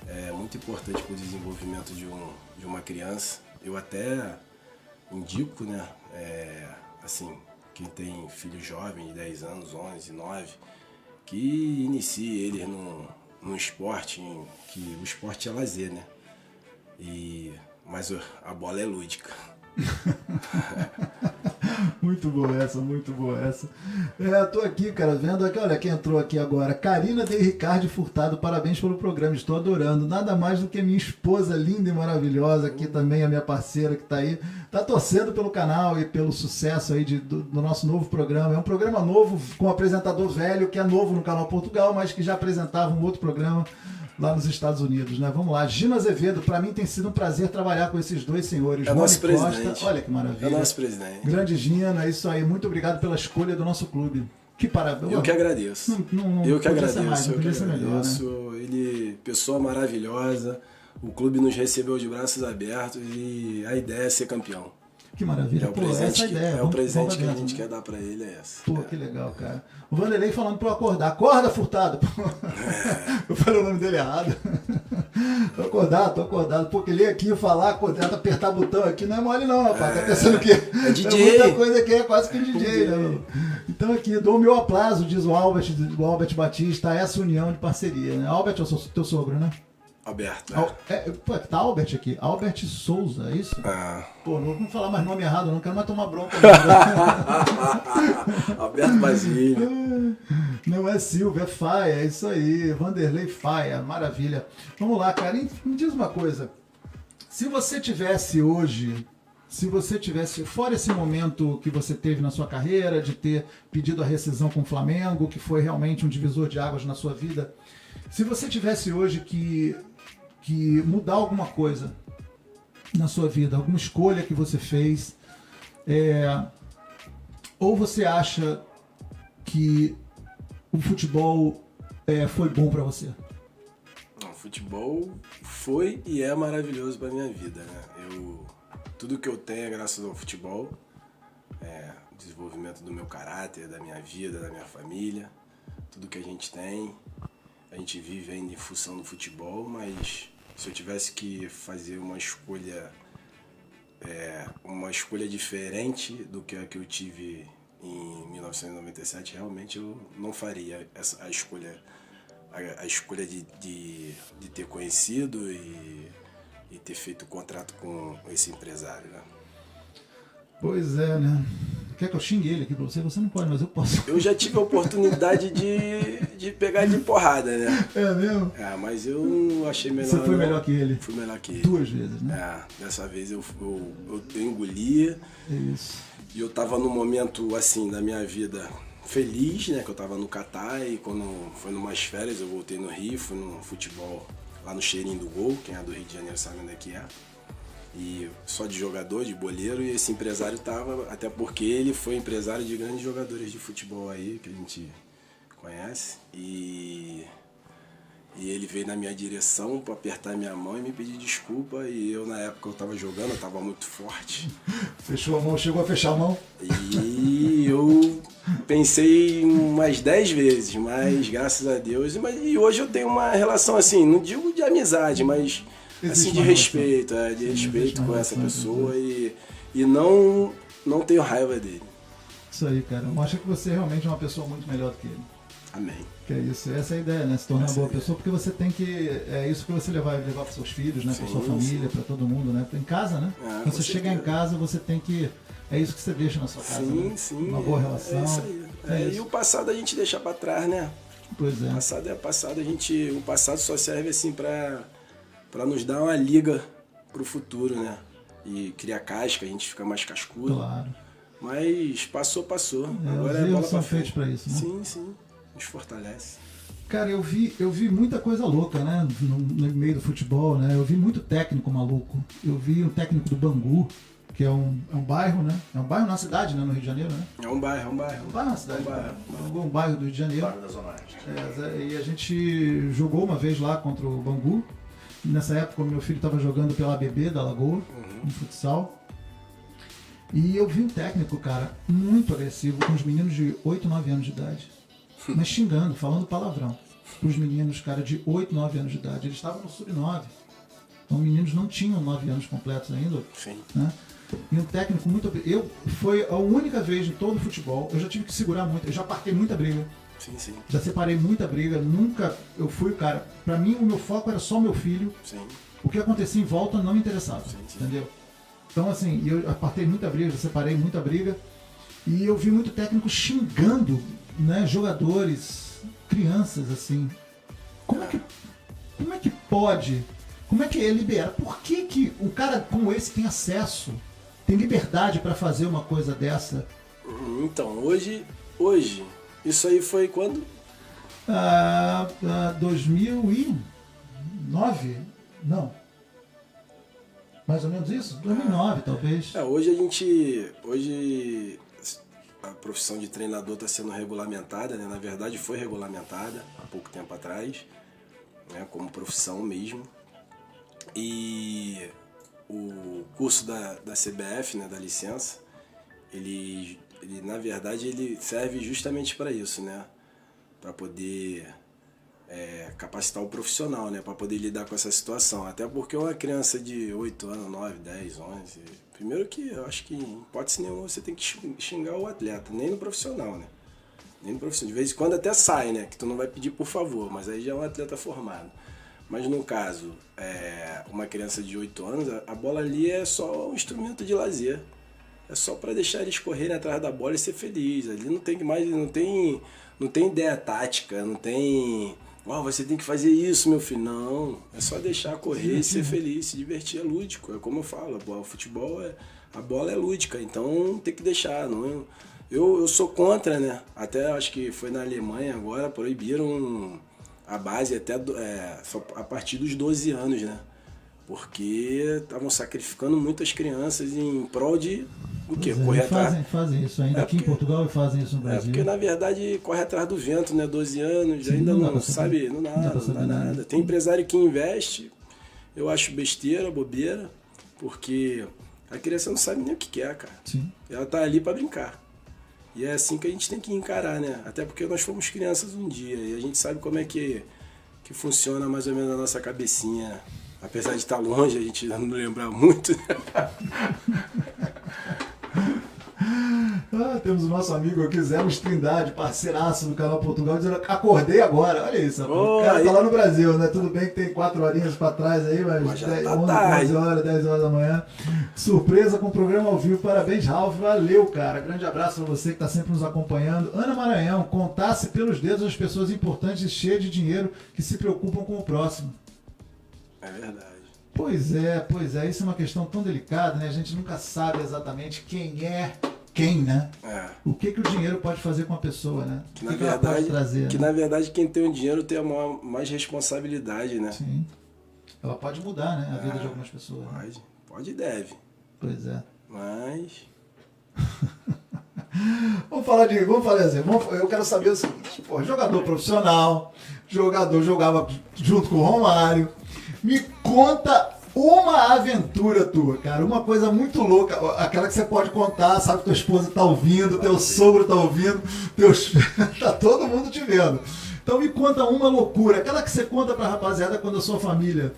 É muito importante para o desenvolvimento de uma criança. Eu até indico, né? Assim, quem tem filho jovem de 10 anos, 11, 9, que inicie eles num esporte, que o esporte é lazer, né? Mas a bola é lúdica. Muito boa essa, muito boa essa. Tô aqui, cara, vendo aqui, olha quem entrou aqui agora. Karina de Ricardo Furtado, parabéns pelo programa, estou adorando. Nada mais do que minha esposa linda e maravilhosa, aqui também a minha parceira que tá aí, tá torcendo pelo canal e pelo sucesso aí do nosso novo programa. É um programa novo, com um apresentador velho, que é novo no canal Portugal, mas que já apresentava um outro programa lá nos Estados Unidos, né? Vamos lá. Gino Azevedo, para mim tem sido um prazer trabalhar com esses dois senhores. É nosso presidente. Costa, olha que maravilha. É nosso presidente. Grande Gino, é isso aí. Muito obrigado pela escolha do nosso clube. Que parabéns. Eu que agradeço. Eu que agradeço. Melhor, né? Ele, pessoa maravilhosa. O clube nos recebeu de braços abertos e a ideia é ser campeão. Que maravilha. É o presente, o presente que a gente quer dar pra ele, é essa. Pô, que legal, cara. O Vanderlei falando pra eu acordar. Acorda, Furtado! Eu falei o nome dele errado. Tô acordado. Pô, que ler aqui, falar, acordar, apertar botão aqui, não é mole não, rapaz. Tá pensando que é DJ. É muita coisa aqui, é quase que DJ, né? Então aqui, dou o meu aplauso, diz o Albert Batista, a essa união de parceria, né? Albert é o teu sogro, né? Alberto. Pô, tá Albert aqui. Albert Souza, é isso? Pô, não vou falar mais nome errado, não quero mais tomar bronca. Alberto Basílio. Não é Silvia, é Faia, é isso aí. Vanderlei Faia, maravilha. Vamos lá, cara. Me diz uma coisa. Se você tivesse hoje, fora esse momento que você teve na sua carreira, de ter pedido a rescisão com o Flamengo, que foi realmente um divisor de águas na sua vida, se você tivesse hoje que mudar alguma coisa na sua vida, alguma escolha que você fez, Ou você acha que o futebol foi bom para você? O futebol foi e é maravilhoso para minha vida, né? Tudo que eu tenho é graças ao futebol, desenvolvimento do meu caráter, da minha vida, da minha família, tudo que a gente tem, a gente vive ainda em função do futebol, mas se eu tivesse que fazer uma escolha diferente do que a que eu tive em 1997, realmente eu não faria a escolha de ter conhecido e ter feito contrato com esse empresário, né? Pois é, né? Quer que eu xingue ele aqui pra você? Você não pode, mas eu posso. Eu já tive a oportunidade de pegar de porrada, né? É mesmo? Mas eu não achei melhor. Você foi melhor que ele? Fui melhor que ele. 2 vezes, né? Dessa vez eu engolia. É isso. E eu tava num momento, assim, da minha vida feliz, né? Que eu tava no Catar e quando foi numas férias eu voltei no Rio, fui no futebol lá no Cheirinho do Gol, quem é do Rio de Janeiro sabe onde é que é. E só de jogador, de boleiro, e esse empresário tava, até porque ele foi empresário de grandes jogadores de futebol aí, que a gente conhece, e ele veio na minha direção para apertar minha mão e me pedir desculpa, e eu na época eu tava jogando, eu tava muito forte. Fechou a mão, chegou a fechar a mão? E eu pensei umas 10 vezes, mas graças a Deus, e hoje eu tenho uma relação assim, não digo de amizade, mas assim, de respeito, com essa pessoa e não tenho raiva dele. Isso aí, cara. Eu acho que você realmente é uma pessoa muito melhor do que ele. Amém. Que é isso, essa é a ideia, né? Se tornar uma boa pessoa, porque você tem que. É isso que você levar para os seus filhos, né? Para sua família, para todo mundo, né? Em casa, né? Quando você chegar em casa, você tem que. É isso que você deixa na sua casa. Né? Sim. Uma boa relação. É isso aí. E o passado a gente deixa para trás, né? Pois é. O passado é passado, o passado só serve assim para nos dar uma liga pro futuro, né? E criar casca, a gente fica mais cascudo. Claro. Mas passou. Agora os é bola são pra feitos frente. para isso, né? Sim. Nos fortalece. Cara, eu vi muita coisa louca, né? No meio do futebol, né? Eu vi muito técnico maluco. Eu vi um técnico do Bangu, que é um bairro, né? É um bairro na cidade, né? No Rio de Janeiro, né? É um bairro. Um bairro na cidade. Bangu. Um bairro do Rio de Janeiro. Bairro da Zona Oeste. E a gente jogou uma vez lá contra o Bangu. Nessa época, o meu filho estava jogando pela ABB da Lagoa, no futsal. E eu vi um técnico, cara, muito agressivo com os meninos de 8, 9 anos de idade. Mas xingando, falando palavrão. Os meninos, cara, de 8, 9 anos de idade. Eles estavam no sub-9. Então, meninos não tinham 9 anos completos ainda. Sim. Né? E um técnico muito... Foi a única vez em todo o futebol, eu já tive que segurar muito, eu já partei muita briga. Sim. Já separei muita briga, nunca eu fui o cara. Pra mim, o meu foco era só meu filho. Sim. O que acontecia em volta não me interessava, entendeu? Então, assim, eu apartei muita briga, já separei muita briga. E eu vi muito técnico xingando, né, jogadores, crianças, assim. Como é que pode? Como é que é liberar? Por que um cara como esse tem acesso, tem liberdade para fazer uma coisa dessa? Então, hoje, isso aí foi quando? 2009? Não. Mais ou menos isso? 2009, talvez. Hoje a profissão de treinador está sendo regulamentada, né? Na verdade foi regulamentada há pouco tempo atrás, né? Como profissão mesmo. E o curso da CBF, né? Da licença, ele na verdade ele serve justamente para isso, né? Para poder capacitar o profissional, né? Para poder lidar com essa situação. Até porque uma criança de 8 anos, 9, 10, 11... Primeiro que eu acho que em hipótese nenhuma você tem que xingar o atleta, nem no profissional, né? Nem no profissional. De vez em quando até sai, né? Que tu não vai pedir por favor, mas aí já é um atleta formado. Mas no caso, uma criança de 8 anos, a bola ali é só um instrumento de lazer. É só para deixar eles correrem atrás da bola e ser feliz. Ali não tem mais, não tem ideia tática, não tem... você tem que fazer isso, meu filho. Não, é só deixar correr, ser feliz, se divertir, é lúdico. É como eu falo, o futebol, a bola é lúdica, então tem que deixar. Não, eu sou contra, né? Até acho que foi na Alemanha agora, proibiram a base até só a partir dos 12 anos, né? Porque estavam sacrificando muitas crianças em prol de o quê? Pois é, Correr e atrás. fazem isso ainda aqui em Portugal e fazem isso no É, Brasil. porque na verdade corre atrás do vento, né? 12 anos, Sim, ainda não dá não pra saber. sabe, não dá, Não dá pra não saber dá nada. nada. Tem empresário que investe, eu acho besteira, bobeira, porque a criança não sabe nem o que quer, cara. Sim. Ela tá ali pra brincar. E é assim que a gente tem que encarar, né? Até porque nós fomos crianças um dia e a gente sabe como é que funciona mais ou menos a nossa cabecinha. Apesar de estar longe, a gente não lembra muito. Temos o nosso amigo aqui, Zé Luiz Trindade, parceiraço do canal Portugal, dizendo acordei agora. Olha isso, rapaz. Oh, O cara aí. tá lá no Brasil, né? Tudo bem que tem 4 horinhas pra trás aí, mas já 10, tá 11, tarde. 11 horas, 10 horas da manhã. Surpresa com o programa ao vivo. Parabéns, Ralf. Valeu, cara. Grande abraço pra você que tá sempre nos acompanhando. Ana Maranhão, contasse pelos dedos as pessoas importantes e cheias de dinheiro que se preocupam com o próximo. É verdade. Pois é. Isso é uma questão tão delicada, né? A gente nunca sabe exatamente quem é quem, né? É. O que o dinheiro pode fazer com a pessoa, né? Que O na que ela pode verdade, trazer, né? na verdade quem tem o dinheiro tem a mais responsabilidade, né? Sim. Ela pode mudar, né? A vida de algumas pessoas. Né? Pode e deve. Pois é. Mas Vamos falar assim, eu quero saber o seguinte, pô, jogador profissional, jogador jogava junto com o Romário, me conta uma aventura tua, cara, uma coisa muito louca, aquela que você pode contar, sabe que tua esposa tá ouvindo, teu sogro tá ouvindo, tá todo mundo te vendo. Então me conta uma loucura, aquela que você conta pra rapaziada quando a sua família,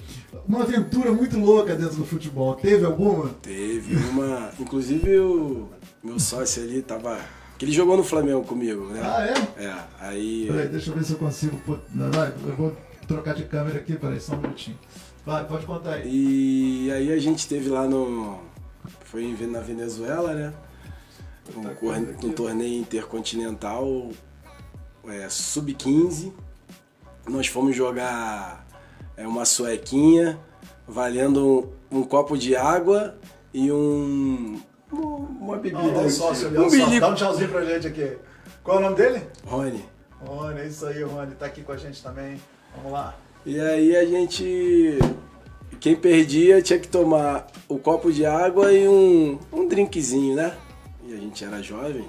uma aventura muito louca dentro do futebol, teve alguma? teve uma. Inclusive o meu sócio ali tava. Que ele jogou no Flamengo comigo, né? Ah, é? É. Aí. Peraí, deixa eu ver se eu consigo. Vai, eu vou trocar de câmera aqui, peraí, só um minutinho. Vai, pode contar aí. E aí a gente teve lá no. Foi na Venezuela, né? Um torneio intercontinental sub-15. Nós fomos jogar uma suequinha, valendo um copo de água e uma bebida. Dá um tchauzinho pra gente aqui. Qual é o nome dele? Rony. Rony, é isso aí, Rony. Tá aqui com a gente também. Vamos lá. E aí a gente. Quem perdia tinha que tomar o copo de água e um drinkzinho, né? E a gente era jovem,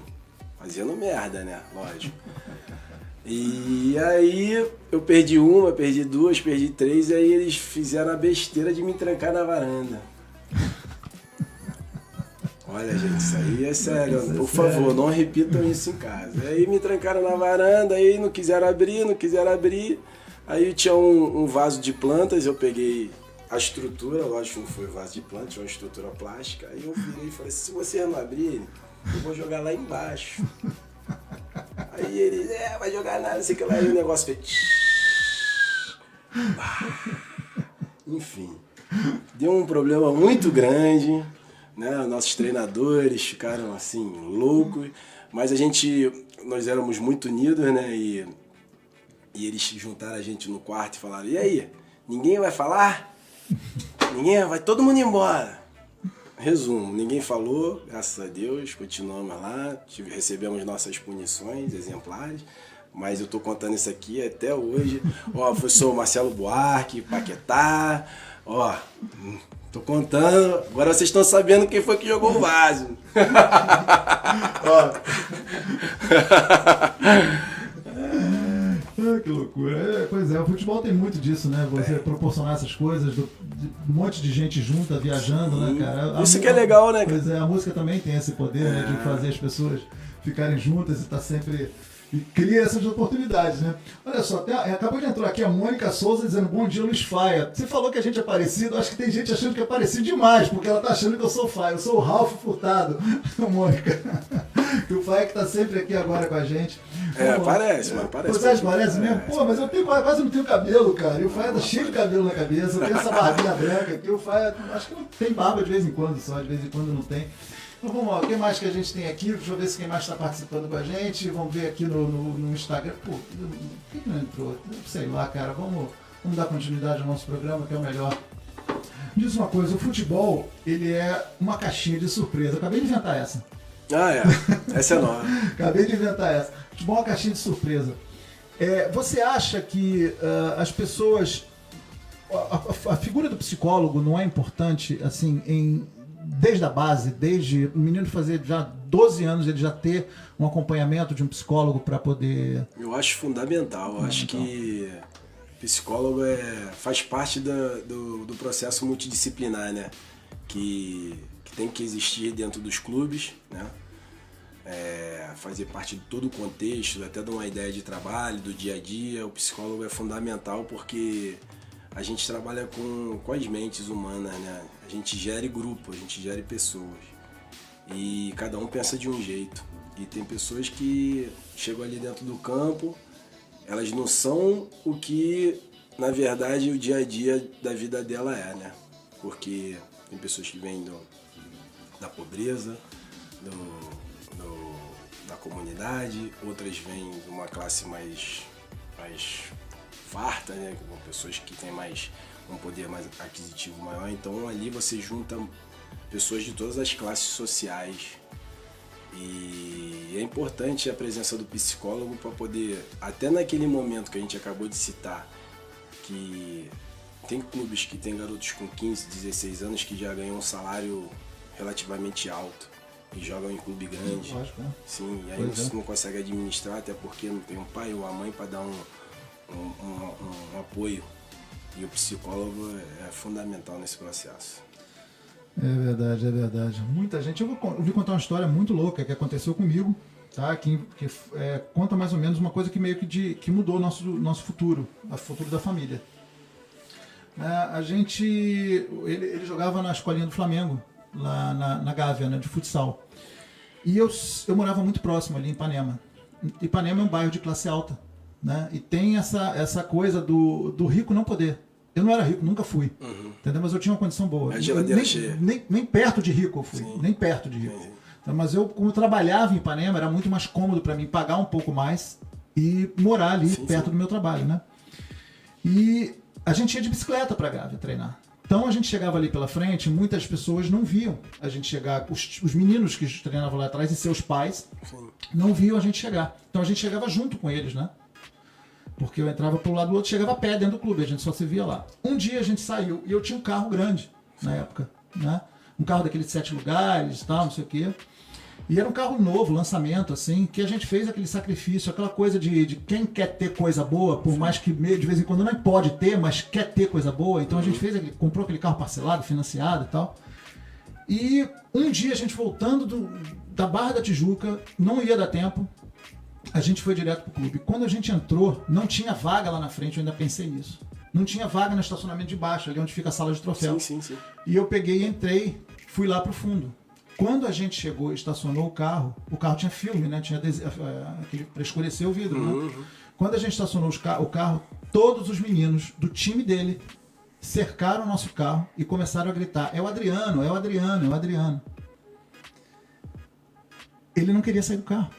fazendo merda, né? Lógico. E aí eu perdi uma, perdi duas, perdi três, e aí eles fizeram a besteira de me trancar na varanda. Olha, gente, isso aí é sério. Por favor, não repitam isso em casa. Aí me trancaram na varanda, aí não quiseram abrir. Aí tinha um vaso de plantas, eu peguei a estrutura, lógico que não foi vaso de plantas, tinha uma estrutura plástica. Aí eu virei e falei, se vocês não abrirem, eu vou jogar lá embaixo. Aí ele, vai jogar nada, não sei o que lá, e o negócio fez... Enfim, deu um problema muito grande, né? Nossos treinadores ficaram assim, loucos, mas nós éramos muito unidos, né? E eles juntaram a gente no quarto e falaram, e aí, ninguém vai falar? Vai todo mundo embora. Resumo, ninguém falou, graças a Deus, continuamos lá, recebemos nossas punições exemplares, mas eu tô contando isso aqui até hoje. Ó, sou o Marcelo Buarque, Paquetá, ó, tô contando, agora vocês estão sabendo quem foi que jogou o vaso. Que loucura. Pois é, o futebol tem muito disso, né? Você proporcionar essas coisas, um monte de gente junta, viajando, né, cara? Isso que é legal, né? Pois é, a música também tem esse poder, né, de fazer as pessoas ficarem juntas e tá sempre... E cria essas oportunidades, né? Olha só, acabou de entrar aqui a Mônica Souza dizendo bom dia, Luiz Faia. Você falou que a gente é parecido, acho que tem gente achando que é parecido demais, porque ela tá achando que eu sou o Faia. Eu sou o Ralf Furtado, Mônica. E o Faia que tá sempre aqui agora com a gente. Parece, mas parece. Você acha que parece mesmo? Pô, mas eu quase não tenho cabelo, cara. E o Faia tá cheio de cabelo na cabeça, eu tenho essa barbinha branca aqui. O Faia, acho que não tem barba de vez em quando só, de vez em quando não tem. Então vamos lá, o que mais que a gente tem aqui? Deixa eu ver se quem mais está participando com a gente. Vamos ver aqui no Instagram. Pô, quem não entrou? Sei lá, cara. Vamos dar continuidade ao nosso programa, que é o melhor. Diz uma coisa, o futebol, ele é uma caixinha de surpresa. Eu acabei de inventar essa. Ah, é. Essa é nova. Acabei de inventar essa. Futebol é uma caixinha de surpresa. Você acha que as pessoas... A figura do psicólogo não é importante, assim, em desde a base, desde o menino fazer já 12 anos, ele já ter um acompanhamento de um psicólogo para poder... Eu acho fundamental. Eu acho que psicólogo faz parte do processo multidisciplinar, né? Que tem que existir dentro dos clubes, né? Fazer parte de todo o contexto, até de uma ideia de trabalho, do dia a dia. O psicólogo é fundamental porque a gente trabalha com as mentes humanas, né? A gente gere grupo, a gente gere pessoas. E cada um pensa de um jeito. E tem pessoas que chegam ali dentro do campo, elas não são o que, na verdade, o dia a dia da vida dela é, né? Porque tem pessoas que vêm da pobreza, da comunidade, outras vêm de uma classe mais farta, né? Com pessoas que têm um poder mais aquisitivo maior. Então ali você junta pessoas de todas as classes sociais. E é importante a presença do psicólogo para poder, até naquele momento que a gente acabou de citar, que tem clubes que tem garotos com 15, 16 anos que já ganham um salário relativamente alto e jogam em clube grande. Lógico, né? Sim, e aí você não consegue administrar, até porque não tem um pai ou uma mãe para dar um apoio. E o psicólogo é fundamental nesse processo. É verdade, é verdade. Muita gente... Eu vou contar uma história muito louca que aconteceu comigo, tá? Que conta mais ou menos uma coisa que meio que mudou o nosso futuro, o futuro da família. Ele jogava na escolinha do Flamengo, lá na Gávea, né, de futsal. E eu morava muito próximo ali em Ipanema. Ipanema é um bairro de classe alta, né? E tem essa coisa do rico não poder. Eu não era rico, nunca fui. Entendeu? Mas eu tinha uma condição boa. Nem perto de rico eu fui. Sim. Nem perto de rico. Então, mas eu, como trabalhava em Ipanema, era muito mais cômodo para mim pagar um pouco mais e morar ali perto do meu trabalho, né? E a gente ia de bicicleta para Gávea treinar. Então a gente chegava ali pela frente, muitas pessoas não viam a gente chegar. Os meninos que treinavam lá atrás e seus pais não viam a gente chegar. Então a gente chegava junto com eles, né? Porque eu entrava pro lado do outro, chegava a pé dentro do clube, a gente só se via lá. Um dia a gente saiu e eu tinha um carro grande na época, né? Um carro daqueles 7 lugares e tal, não sei o quê. E era um carro novo, lançamento, assim, que a gente fez aquele sacrifício, aquela coisa de quem quer ter coisa boa, por mais que de vez em quando não pode ter, mas quer ter coisa boa. Então a gente comprou aquele carro parcelado, financiado e tal. E um dia a gente voltando da Barra da Tijuca, não ia dar tempo, a gente foi direto pro clube. Quando a gente entrou, não tinha vaga lá na frente, eu ainda pensei nisso. Não tinha vaga no estacionamento de baixo, ali onde fica a sala de troféu. Sim. E eu peguei e entrei, fui lá pro fundo. Quando a gente chegou e estacionou o carro tinha filme, né? Tinha aquele para escurecer o vidro, né? Quando a gente estacionou o carro, todos os meninos do time dele cercaram o nosso carro e começaram a gritar: é o Adriano, é o Adriano, é o Adriano. Ele não queria sair do carro.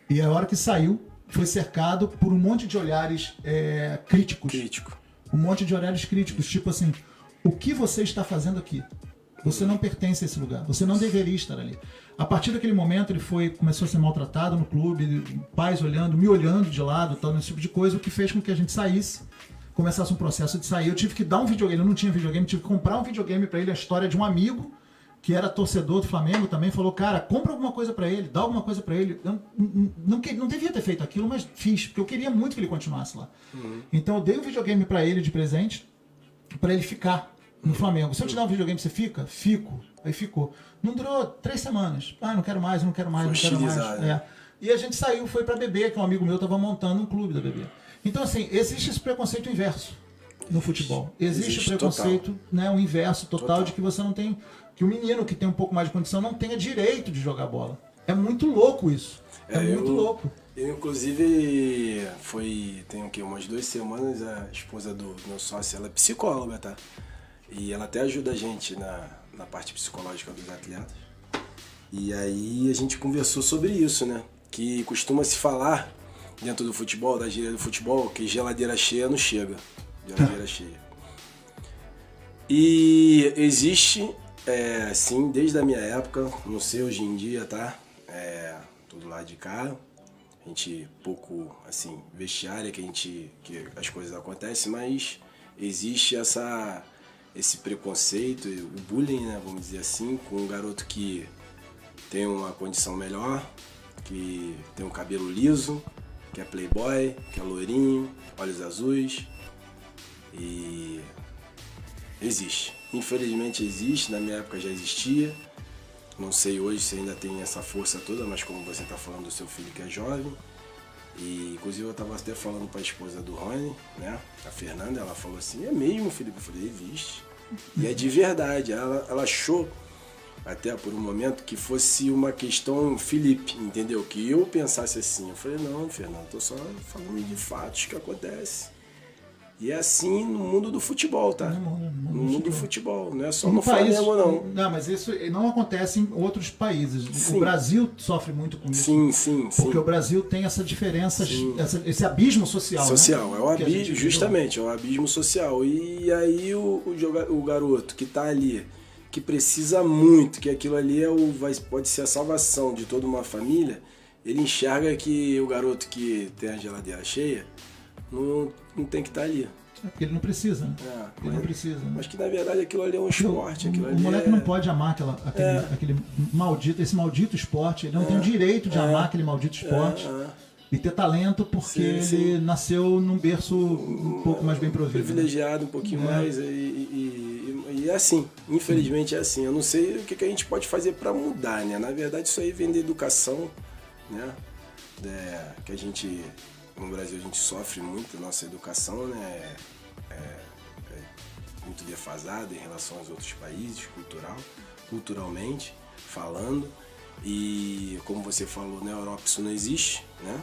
E a hora que saiu, foi cercado por um monte de olhares críticos. Um monte de olhares críticos, tipo assim, o que você está fazendo aqui? Você não pertence a esse lugar, você não deveria estar ali. A partir daquele momento ele começou a ser maltratado no clube, pais me olhando de lado, tal, esse tipo de coisa, o que fez com que a gente saísse, começasse um processo de sair. Eu tive que dar um videogame, eu não tinha videogame, tive que comprar um videogame para ele, a história de um amigo que era torcedor do Flamengo também, falou: cara, compra alguma coisa para ele, dá alguma coisa para ele. Eu não devia ter feito aquilo, mas fiz, porque eu queria muito que ele continuasse lá. Então eu dei um videogame para ele de presente, para ele ficar no Flamengo. Se eu te dar um videogame, você fica? Fico. Aí ficou. Não durou 3 semanas. Não quero mais. E a gente saiu, foi pra BB, que um amigo meu estava montando um clube da BB. Então, assim, existe esse preconceito inverso no futebol. Existe o preconceito, né, o inverso total de que você não tem... Que o menino que tem um pouco mais de condição não tenha direito de jogar bola. É muito louco isso. Muito louco. Eu, inclusive, tem o quê? Umas 2 semanas, a esposa do meu sócio, ela é psicóloga, tá? E ela até ajuda a gente na parte psicológica dos atletas. E aí a gente conversou sobre isso, né? Que costuma se falar dentro do futebol, da gíria do futebol, que geladeira cheia não chega. Geladeira cheia. E existe, sim, desde a minha época, não sei hoje em dia, tá? Tudo lá de cá. A gente, pouco, assim, vestiária que as coisas acontecem, mas existe esse preconceito, o bullying, né, vamos dizer assim, com um garoto que tem uma condição melhor, que tem um cabelo liso, que é playboy, que é loirinho, olhos azuis. E existe. Infelizmente existe, na minha época já existia. Não sei hoje se ainda tem essa força toda, mas como você está falando do seu filho que é jovem. E inclusive eu estava até falando para a esposa do Rony, né, a Fernanda, ela falou assim, é mesmo, Felipe? Eu falei, existe. E é de verdade. Ela achou até por um momento que fosse uma questão Felipe, entendeu? Que eu pensasse assim. Eu falei, não, Fernando, tô só falando de fatos que acontecem. E é assim no mundo do futebol, tá? No mundo do futebol, não é só no Flamengo, não. Não, mas isso não acontece em outros países. Sim. O Brasil sofre muito com isso. Sim. Porque o Brasil tem essa diferença, esse abismo social. Social, né? é o abismo, justamente, é o abismo social. E aí o garoto que tá ali, que precisa muito, que aquilo ali pode ser a salvação de toda uma família, ele enxerga que o garoto que tem a geladeira cheia não tem que estar ali. É porque ele não precisa, né? Ele não precisa. Né? Mas que na verdade aquilo ali é um esporte. O moleque não pode amar esse maldito esporte, ele não tem o direito de amar aquele maldito esporte. E ter talento porque ele nasceu num berço um pouco mais bem provido. Privilegiado, um pouquinho mais. E é assim, infelizmente é assim. Eu não sei o que a gente pode fazer para mudar, né? Na verdade isso aí vem da educação, né? Que a gente, no Brasil a gente sofre muito, a nossa educação, né? É muito defasada em relação aos outros países, culturalmente falando. E como você falou, na Europa isso não existe, né?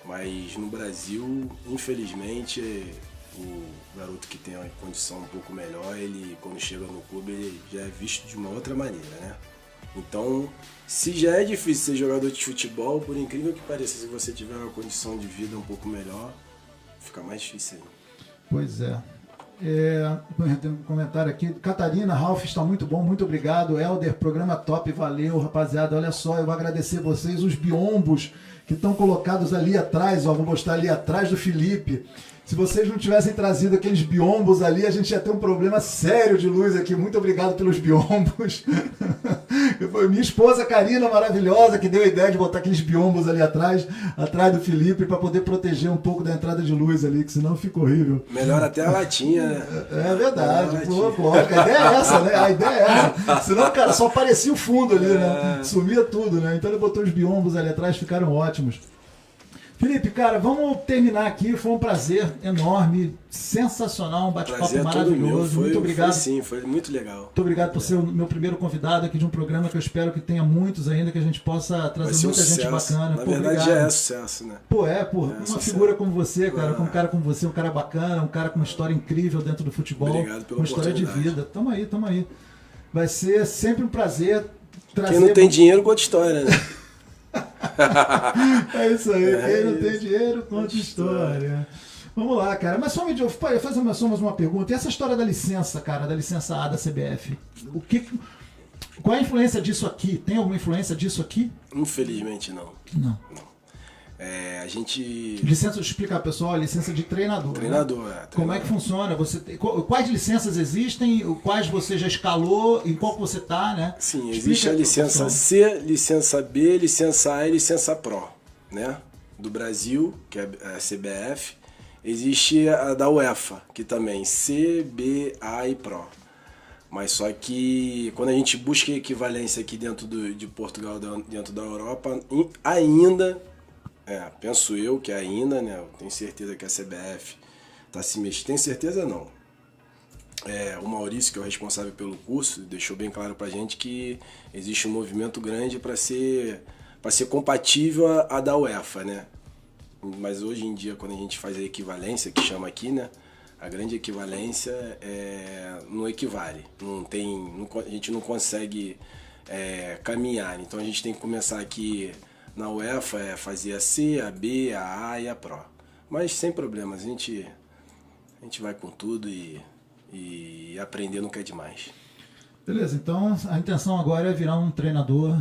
Mas no Brasil, infelizmente, o garoto que tem uma condição um pouco melhor, ele quando chega no clube, ele já é visto de uma outra maneira, né? Então, se já é difícil ser jogador de futebol, por incrível que pareça, se você tiver uma condição de vida um pouco melhor, fica mais difícil ainda. Pois é. Tem um comentário aqui. Catarina, Ralf está muito bom, muito obrigado. Helder, programa top, valeu, rapaziada. Olha só, eu vou agradecer vocês, os biombos que estão colocados ali atrás, ó, vou mostrar ali atrás do Felipe. Se vocês não tivessem trazido aqueles biombos ali, a gente ia ter um problema sério de luz aqui. Muito obrigado pelos biombos. Foi minha esposa Karina, maravilhosa, que deu a ideia de botar aqueles biombos ali atrás do Felipe, para poder proteger um pouco da entrada de luz ali, que senão fica horrível. Melhor até a latinha, né? É verdade. Pô, a ideia é essa, né? A ideia é essa. Senão, cara, só aparecia o fundo ali, né? Sumia tudo, né? Então ele botou os biombos ali atrás, ficaram ótimos. Felipe, cara, vamos terminar aqui. Foi um prazer enorme, sensacional, um bate-papo maravilhoso. Muito obrigado. Foi muito legal. Muito obrigado por ser o meu primeiro convidado aqui de um programa que eu espero que tenha muitos ainda, que a gente possa trazer muita gente bacana. Na verdade obrigado. Já é sucesso, né? Uma figura como você, cara, com um cara como você, um cara bacana, um cara com uma história incrível dentro do futebol. Obrigado pela uma história de vida. Tamo aí. Vai ser sempre um prazer trazer... Quem não tem dinheiro conta história, né? É isso aí, quem não tem dinheiro conta história. Vamos lá, cara. Mas só me fazer mais uma pergunta. E essa história da licença, cara, da licença A da CBF? Qual é a influência disso aqui? Tem alguma influência disso aqui? Infelizmente não. Não. A gente... Licença, explicar pessoal, licença de treinador. Treinador. Como é que funciona? Quais licenças existem? Quais você já escalou? Em qual que você está, né? Sim, existe a licença C, licença B, licença A e licença Pro, né? Do Brasil, que é a CBF. Existe a da UEFA, que também C, B, A e Pro. Mas só que quando a gente busca equivalência aqui dentro de Portugal, dentro da Europa, ainda... penso eu que ainda, né? Eu tenho certeza que a CBF está se mexendo. Tenho certeza não. O Maurício, que é o responsável pelo curso, deixou bem claro pra gente que existe um movimento grande para ser compatível à da UEFA, né? Mas hoje em dia, quando a gente faz a equivalência, que chama aqui, né? A grande equivalência não equivale. A gente não consegue caminhar. Então a gente tem que começar aqui... Na UEFA fazia a C, a B, a A e a Pro. Mas sem problemas, a gente vai com tudo e aprender nunca é demais. Beleza, então a intenção agora é virar um treinador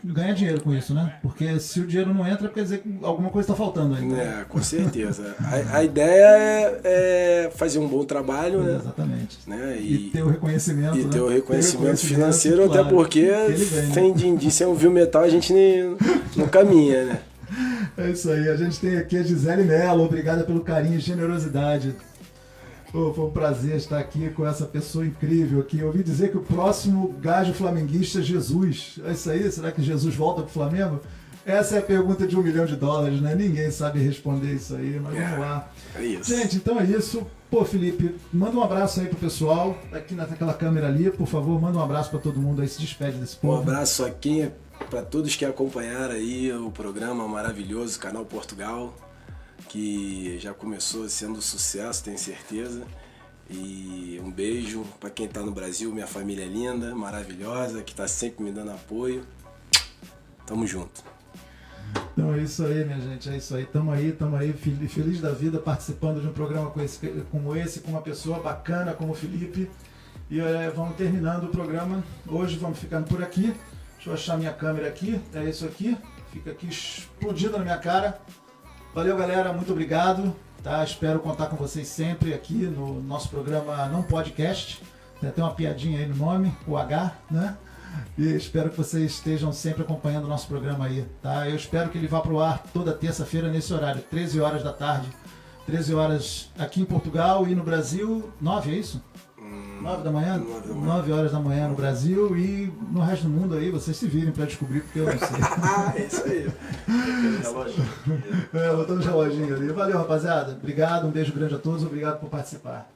ganhar dinheiro com isso, né? Porque se o dinheiro não entra, quer dizer que alguma coisa está faltando ainda. É, com certeza. A ideia é fazer um bom trabalho, né? Exatamente. Né? E ter o reconhecimento. E ter né? o reconhecimento financeiro, claro, até porque que ele ganha. sem din-din, sem ouvir o metal, a gente não caminha, né? É isso aí, a gente tem aqui a Gisele Mello, obrigada pelo carinho e generosidade. Foi um prazer estar aqui com essa pessoa incrível aqui. Eu ouvi dizer que o próximo gajo flamenguista é Jesus. É isso aí? Será que Jesus volta pro Flamengo? Essa é a pergunta de $1 milhão, né? Ninguém sabe responder isso aí, mas vamos lá. É isso. Gente, então é isso. Pô, Felipe, manda um abraço aí pro pessoal, aqui naquela câmera ali, por favor, manda um abraço para todo mundo aí, se despede desse Um povo. abraço aqui para todos que acompanharam aí o programa maravilhoso Canal Portugal, que já começou sendo sucesso, tenho certeza. E um beijo para quem está no Brasil, minha família linda, maravilhosa, que está sempre me dando apoio. Tamo junto. Então é isso aí, minha gente, é isso aí. Tamo aí, feliz da vida, participando de um programa como esse, com uma pessoa bacana como o Felipe. E vamos terminando o programa. Hoje vamos ficando por aqui. Deixa eu achar minha câmera aqui. É isso aqui. Fica aqui explodindo na minha cara. Valeu, galera. Muito obrigado. Tá? Espero contar com vocês sempre aqui no nosso programa Não Podcast. Tem até uma piadinha aí no nome, o H, né? E espero que vocês estejam sempre acompanhando o nosso programa aí, tá? Eu espero que ele vá pro ar toda terça-feira nesse horário, 13 horas da tarde. 13 horas aqui em Portugal e no Brasil, 9, é isso? 9 da manhã? 9 horas da manhã no Brasil e no resto do mundo aí, vocês se virem para descobrir, porque eu não sei. É isso aí. Botamos reloginho ali. Valeu, rapaziada. Obrigado, um beijo grande a todos, obrigado por participar.